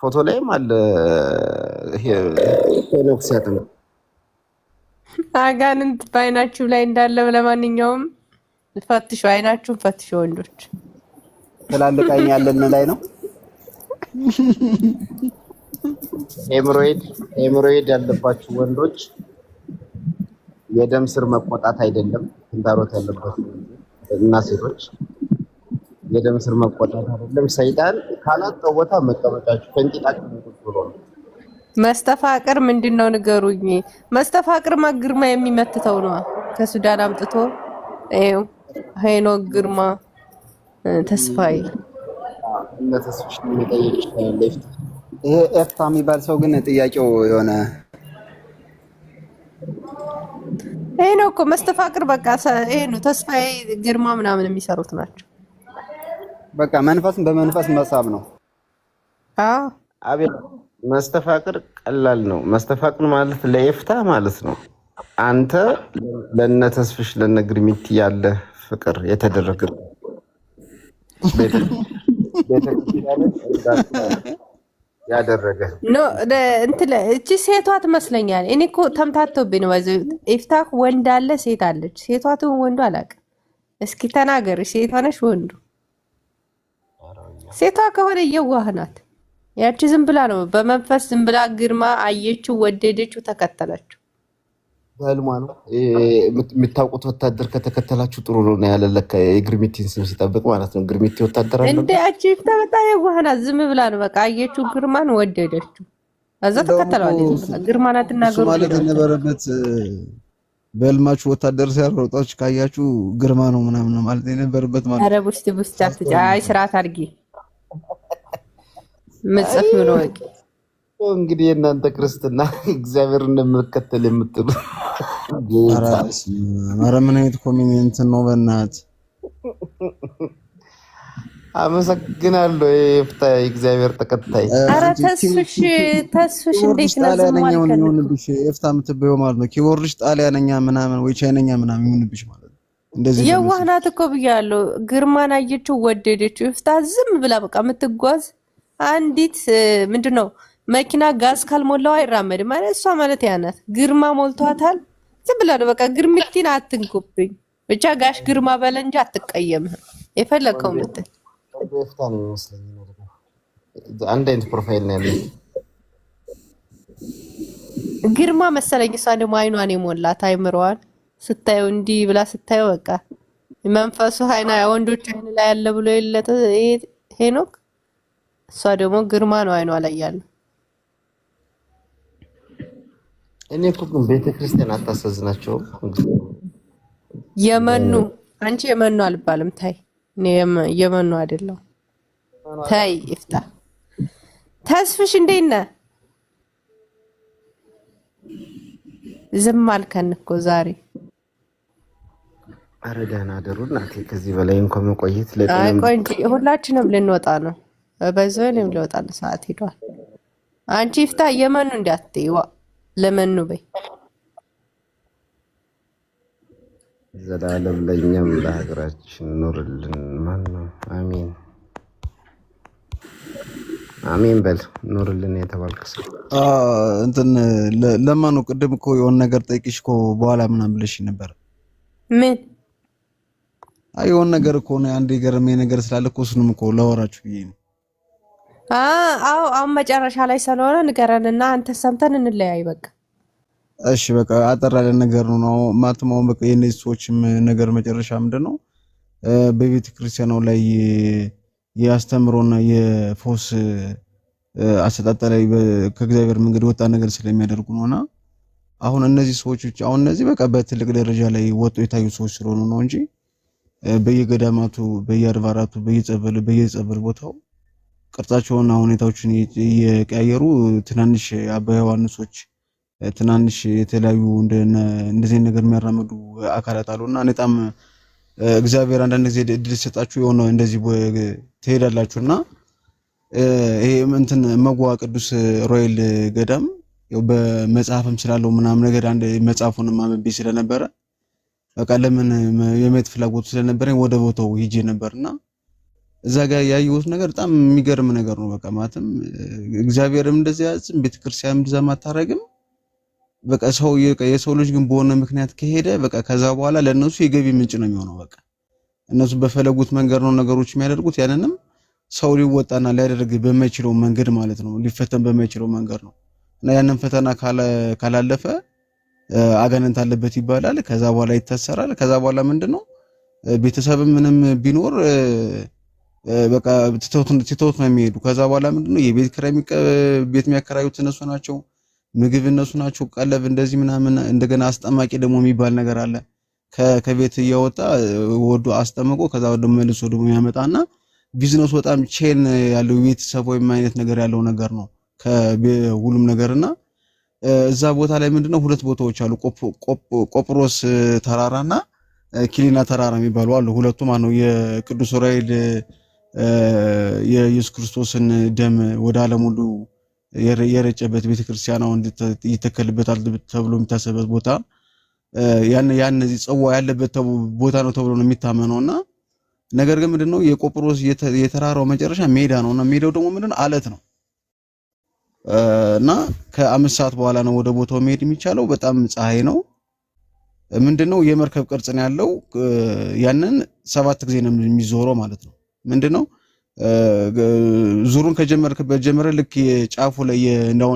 ፎቶ ላይም አለ። ይሄ ሄኖክ ሲያጥም አጋንንት በአይናችሁ ላይ እንዳለ። ለማንኛውም ፈትሹ፣ አይናችሁን ፈትሹ ወንዶች። ትላልቃኝ ያለን ላይ ነው። ሄሞሮይድ ያለባችሁ ወንዶች የደም ስር መቆጣት አይደለም እንታሮት ያለበት እና ሴቶች የደም ስር መቆጣት አይደለም። ሰይጣን ካላጠው ቦታ መቀመጫችሁ ከንቂጣችሁ ብሎ ነው። መስተፋቅር ምንድነው ንገሩኝ። መስተፋቅር ግርማ የሚመትተው ነው። ከሱዳን አምጥቶ ይሄው ሄኖክ ግርማ ተስፋዬ እና ተስፋሽ የሚጠይቅ ይችላል። ይሄ ኤፍታ የሚባል ሰው ግን ጥያቄው የሆነ ይሄ ነው እኮ መስተፋቅር። በቃ ይሄ ነው ተስፋዬ ግርማ ምናምን የሚሰሩት ናቸው። በቃ መንፈስን በመንፈስ መሳብ ነው። አዎ አቤት። መስተፋቅር ቀላል ነው። መስተፋቅር ማለት ለኤፍታ ማለት ነው። አንተ ለነ ተስፍሽ ለነ ግርሚት ያለ ፍቅር የተደረገ ያደረገ ኖ እንትን እቺ ሴቷ ትመስለኛል። እኔ እኮ ተምታቶብኝ ነው። ኢፍታህ ወንድ አለ ሴት አለች። ሴቷቱን ወንዱ አላውቅም። እስኪ ተናገር፣ ሴቷ ነሽ ወንዱ? ሴቷ ከሆነ የዋህ ናት። ያቺ ዝም ብላ ነው በመንፈስ ዝም ብላ ግርማ አየችው፣ ወደደችው፣ ተከተለችው። በህልሟ ነው የምታውቁት። ወታደር ከተከተላችሁ ጥሩ ነው ያለ ለካ የግርሚቲን ስም ሲጠብቅ ማለት ነው። ግርሚቲ ወታደር አለ እንዴ? ያቺ በጣም የዋህ ናት። ዝም ብላ ነው በቃ አየችው፣ ግርማን ወደደችው፣ እዛ ተከተለዋለች። ግርማ ናት እናገሩ ማለት የነበረበት በህልማችሁ ወታደር ሲያሮጣችሁ ካያችሁ ግርማ ነው ምናምን ማለት የነበረበት ማለት። ኧረ ቡስቲ አትጫይ፣ ስርዓት አድርጊ ምጽፍ ብሎ ወቂ። እንግዲህ የእናንተ ክርስትና እግዚአብሔር እንደምከተል የምትሉ ኧረ ምን አይነት ኮሚኒየንት ነው በእናትህ። አመሰግናለሁ። የፍታ እግዚአብሔር ተከታይ። ኧረ ተስፍሽ እንዴት ነው ጣሊያንኛ ይሁንብሽ። የፍታ የምትበይው ማለት ነው ኪቦርድሽ ጣሊያንኛ ምናምን ወይ ቻይነኛ ምናምን ይሁንብሽ ማለት ነው። እንደዚህ የዋህ ናት እኮ ብያለሁ። ግርማን አየችው፣ ወደደችው። የፍታ ዝም ብላ በቃ የምትጓዝ አንዲት ምንድነው መኪና ጋዝ ካልሞላው አይራመድም ማለት እሷ ማለት ያናት። ግርማ ሞልቷታል። ዝም ብላ ነው በቃ ግርምቲን አትንኩብኝ ብቻ ጋሽ ግርማ በለ እንጂ አትቀየምህም። የፈለከው ምትል በፍታ ነው መስለኝ ነው። አንድ አይነት ፕሮፋይል ነው ያለው ግርማ መሰለኝ። እሷ ደግሞ አይኗን የሞላት አይምሮዋን ስታየው እንዲህ ብላ ስታየው በቃ መንፈሱ አይና ወንዶች አይን ላይ ያለ ብሎ የለት ሄኖክ። እሷ ደግሞ ግርማ ነው አይኗ ላይ ያለው። እኔ እኮ ግን ቤተክርስቲያን አታሳዝናቸውም? የመኑ አንቺ የመኑ አልባልም። ታይ እኔ የመኑ አይደለም። ታይ ይፍታ። ተስፍሽ እንዴት ነህ? ዝም አልከን እኮ ዛሬ። ኧረ ደህና አደሩ እናቴ። ከዚህ በላይ እንኳን መቆየት አይ ቆይ እንጂ ሁላችንም ልንወጣ ነው። በዛው እኔም ልወጣ ነው። ሰዓት ሄዷል። አንቺ ይፍታ የመኑ እንዳትይዋ ለመኑ በይ። ዘላለም ለኛም ለሀገራችን ኑርልን። ማን ነው? አሜን አሜን በል። ኑርልን የተባልክ ሰው እንትን ለማን ነው? ቅድም እኮ የሆነ ነገር ጠይቅሽ እኮ በኋላ ምናምን ብለሽ ነበር። ምን? አይ የሆነ ነገር እኮ ነው አንድ የገረመኝ ነገር ስላለ እኮ እሱንም እኮ ላወራችሁ ብዬ ነው። አዎ አሁን መጨረሻ ላይ ስለሆነ ንገረንና አንተ ሰምተን እንለያይ በቃ። እሺ በቃ አጠር ያለ ነገር ነው ማትማው። በቃ የነዚህ ሰዎችም ነገር መጨረሻ ምንድነው በቤተ ክርስቲያኑ ላይ ያስተምሮና የፎስ አሰጣጣ ላይ ከእግዚአብሔር መንገድ ወጣ ነገር ስለሚያደርጉ ነውና አሁን እነዚህ ሰዎች አሁን እነዚህ በቃ በትልቅ ደረጃ ላይ ወጡ የታዩ ሰዎች ስለሆኑ ነው እንጂ በየገዳማቱ በየአድባራቱ በየጸበል ቦታው ቅርጻቸውና ሁኔታዎችን እየቀያየሩ ትናንሽ አባ ዮሐንሶች ትናንሽ የተለያዩ እንደዚህ ነገር የሚያራምዱ አካላት አሉና በጣም እግዚአብሔር አንዳንድ ጊዜ እድል ሲሰጣችሁ የሆነ እንደዚህ ትሄዳላችሁና ይሄ እንትን መጓ ቅዱስ ሮይል ገዳም ያው በመጽሐፍም ስላለው ምናምን ነገር አንድ መጽሐፉን ማንበብ ስለነበረ በቃ ለምን የማየት ፍላጎት ስለነበረኝ ወደ ቦታው ሄጄ ነበርና እዛ ጋር ያየሁት ነገር በጣም የሚገርም ነገር ነው። በቃ ማለትም እግዚአብሔርም እንደዚህ ያዝም ቤተክርስቲያንም እንደዛ ማታረግም በቃ የሰው ልጅ ግን በሆነ ምክንያት ከሄደ በቃ ከዛ በኋላ ለነሱ የገቢ ምንጭ ነው የሚሆነው። በቃ እነሱ በፈለጉት መንገድ ነው ነገሮች የሚያደርጉት። ያንንም ሰው ሊወጣና ሊያደርግ በማይችለው መንገድ ማለት ነው ሊፈተን በማይችለው መንገድ ነው እና ያንን ፈተና ካላለፈ አጋንንት አለበት ይባላል። ከዛ በኋላ ይታሰራል። ከዛ በኋላ ምንድነው ቤተሰብ ምንም ቢኖር በቃ ትተውት ነው የሚሄዱ። ከዛ በኋላ ምንድነው የቤት ኪራይ ቤት የሚያከራዩት እነሱ ናቸው፣ ምግብ እነሱ ናቸው፣ ቀለብ እንደዚህ ምናምን። እንደገና አስጠማቂ ደግሞ የሚባል ነገር አለ። ከቤት እያወጣ ወዶ አስጠምቆ ከዛ ደግሞ መልሶ ደግሞ ያመጣና ቢዝነሱ በጣም ቼን ያለው ቤተሰብ ወይም አይነት ነገር ያለው ነገር ነው ከሁሉም ነገርና እዛ ቦታ ላይ ምንድነው ሁለት ቦታዎች አሉ። ቆጵሮስ ተራራና ኪሊና ተራራ የሚባሉ አሉ። ሁለቱም ነው የቅዱስ ዑራኤል የኢየሱስ ክርስቶስን ደም ወደ ዓለም ሁሉ የረጨበት ቤተክርስቲያን አሁን ይተከልበታል ተብሎ የሚታሰበት ቦታ ያን እዚህ ጽዋ ያለበት ቦታ ነው ተብሎ ነው የሚታመነውና ነገር ግን ምንድነው የቆጵሮስ የተራራው መጨረሻ ሜዳ ነውና ሜዳው ደግሞ ምንድነው አለት ነው እና ከ5 ሰዓት በኋላ ነው ወደ ቦታው መሄድ የሚቻለው። በጣም ፀሐይ ነው። ምንድነው የመርከብ ቅርጽ ነው ያለው። ያንን 7 ጊዜ ነው የሚዞረው ማለት ነው። ምንድነው ዙሩን ከጀመርክበት ጀምረ ልክ የጫፉ ላይ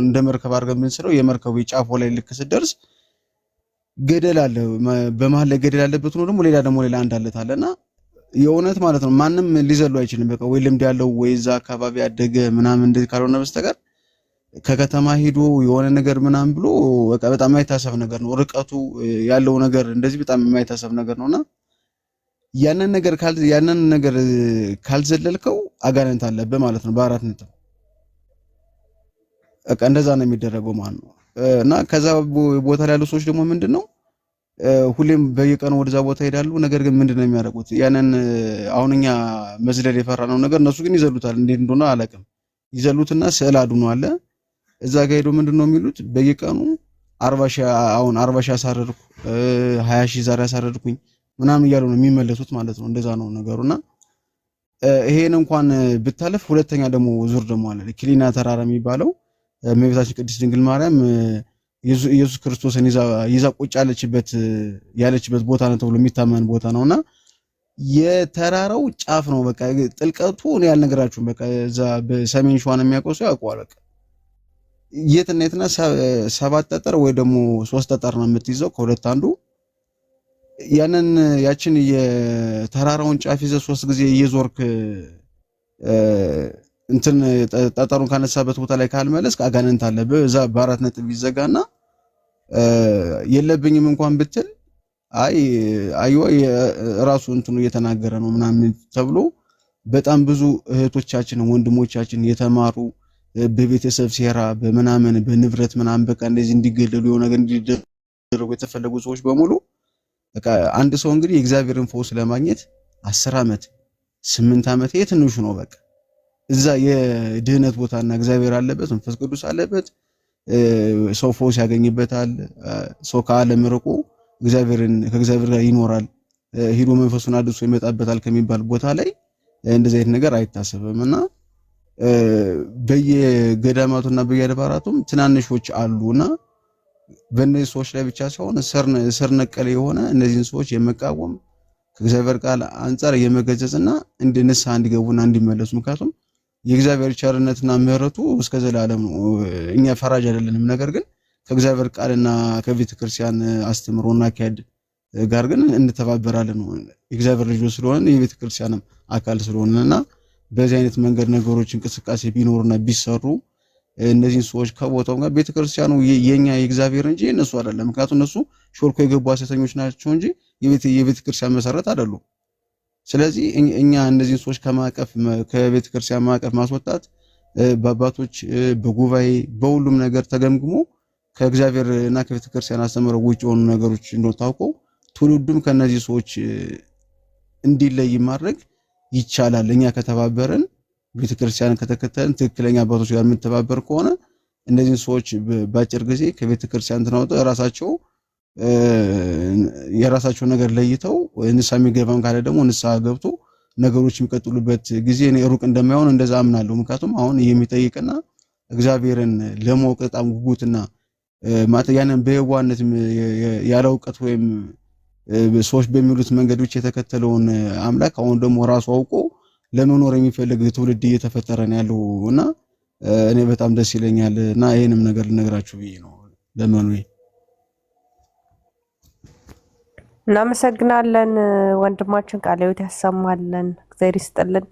እንደ መርከብ አድርገን ብንስለው የመርከቡ የጫፉ ላይ ልክ ስትደርስ ገደል አለ። በመሃል ላይ ገደል ያለበት ነው ደግሞ ሌላ አንዳለት አለና የእውነት ማለት ነው ማንም ሊዘሉ አይችልም። በቃ ወይ ልምድ ያለው ወይ እዛ አካባቢ ያደገ ምናምን እንደዚህ ካልሆነ በስተቀር ከከተማ ሄዶ የሆነ ነገር ምናምን ብሎ በቃ በጣም የማይታሰብ ነገር ነው። ርቀቱ ያለው ነገር እንደዚህ በጣም የማይታሰብ ነገር ነውና ያንን ነገር ካልዘለልከው አጋንንት አለበት ማለት ነው በአራት ነጥብ። በቃ እንደዛ ነው የሚደረገው ማለት ነው። እና ከዛ ቦታ ላይ ያሉ ሰዎች ደግሞ ምንድነው ሁሌም በየቀኑ ወደዛ ቦታ ይሄዳሉ። ነገር ግን ምንድነው የሚያደርጉት ያንን አሁንኛ መዝለል የፈራነው ነገር እነሱ ግን ይዘሉታል። እንዴት እንደሆነ አላውቅም። ይዘሉትና ስዕል አድኖ አለ እዛ ጋር ሄዶ ምንድነው የሚሉት በየቀኑ 40 ሺህ አሳረድኩ 20 ሺህ ዛሬ አሳረድኩኝ ምናምን እያሉ ነው የሚመለሱት ማለት ነው። እንደዛ ነው ነገሩና ይሄን እንኳን ብታለፍ ሁለተኛ ደግሞ ዙር ደግሞ አለ ኪሊና ተራራ የሚባለው እመቤታችን ቅድስት ድንግል ማርያም ኢየሱስ ክርስቶስን ይዛ ቁጭ ያለችበት ቦታ ነው ተብሎ የሚታመን ቦታ ነውና የተራራው ጫፍ ነው። በቃ ጥልቀቱ ነው ያልነገራችሁም። በቃ እዛ በሰሜን ሸዋ ነው የሚያውቀው ሰው ያውቀዋል። በቃ የትና 7 ጠጠር ወይ ደግሞ 3 ጠጠር ነው የምትይዘው ከሁለት አንዱ። ያችን የተራራውን ጫፍ ይዘህ 3 ጊዜ እየዞርክ እንትን ጠጠሩን ካነሳበት ቦታ ላይ ካልመለስክ አጋንንት አለብህ። እዛ በ4 ነጥብ ይዘጋና የለብኝም እንኳን ብትል አይዋ ራሱ እንትኑ እየተናገረ ነው ምናምን ተብሎ በጣም ብዙ እህቶቻችን ወንድሞቻችን የተማሩ በቤተሰብ ሴራ በምናምን በንብረት ምናምን በቃ እንደዚህ እንዲገለሉ የሆነ ነገር እንዲደረጉ የተፈለጉ ሰዎች በሙሉ በቃ አንድ ሰው እንግዲህ የእግዚአብሔርን ፈውስ ለማግኘት 10 ዓመት 8 ዓመት የትንሹ ነው። በቃ እዛ የድህነት ቦታና እግዚአብሔር አለበት መንፈስ ቅዱስ አለበት ሰው ፈውስ ያገኝበታል። ሰው ከዓለም ርቆ ከእግዚአብሔር ጋር ይኖራል። ሂዶ መንፈሱን አድሶ ይመጣበታል ከሚባል ቦታ ላይ እንደዚህ አይነት ነገር አይታሰብምና በየገዳማቱና በየአድባራቱም ትናንሾች አሉና በእነዚህ ሰዎች ላይ ብቻ ሳይሆን ስር ነቀል የሆነ እነዚህን ሰዎች የመቃወም ከእግዚአብሔር ቃል አንፃር የመገሰጽና ንስሐ እንዲገቡና እንዲመለሱ። ምክንያቱም የእግዚአብሔር ቸርነትና ምሕረቱ እስከ ዘላለም ነው። እኛ ፈራጅ አይደለንም። ነገር ግን ከእግዚአብሔር ቃልና ከቤተ ክርስቲያን አስተምሮና አካሄድ ጋር ግን እንተባበራለን። የእግዚአብሔር ልጆች ስለሆነ የቤተ ክርስቲያንም አካል ስለሆነና በዚህ አይነት መንገድ ነገሮች እንቅስቃሴ ቢኖርና ቢሰሩ እነዚህን ሰዎች ከቦታው ጋር ቤተ ክርስቲያኑ የኛ የእግዚአብሔር እንጂ እነሱ አይደለም። ምክንያቱም እነሱ ሾልኮ የገቡ ሐሰተኞች ናቸው እንጂ የቤተ ክርስቲያን መሰረት አይደሉም። ስለዚህ እኛ እነዚህን ሰዎች ከማቀፍ ከቤተ ክርስቲያን ማቀፍ ማስወጣት በአባቶች በጉባኤ በሁሉም ነገር ተገምግሞ ከእግዚአብሔር እና ከቤተ ክርስቲያን አስተምሮ ውጭ የሆኑ ነገሮች እንደታውቀው ትውልዱም ከነዚህ ሰዎች እንዲለይ ማድረግ ይቻላል። እኛ ከተባበረን ቤተ ክርስቲያን ከተከተልን ትክክለኛ አባቶች ጋር የምንተባበር ከሆነ እነዚህን ሰዎች በአጭር ጊዜ ከቤተ ክርስቲያን ተናውጠው የራሳቸው ነገር ለይተው ንስሐ የሚገባም ካለ ደግሞ ንስሐ ገብቶ ነገሮች የሚቀጥሉበት ጊዜ እኔ ሩቅ እንደማይሆን እንደዛ አምናለሁ። ምክንያቱም አሁን የሚጠይቅና እግዚአብሔርን ለማወቅ በጣም ጉጉትና ያንን በየዋህነት ያለ እውቀት ወይም ሰዎች በሚሉት መንገድ ብቻ የተከተለውን አምላክ አሁን ደግሞ ራሱ አውቆ ለመኖር የሚፈልግ ትውልድ እየተፈጠረ ነው ያለው እና እኔ በጣም ደስ ይለኛል እና ይሄንም ነገር ልነግራችሁ ብዬ ነው። ለማኑ እናመሰግናለን ወንድማችን ቃለ ሕይወት ያሰማልን እግዚአብሔር ይስጥልን።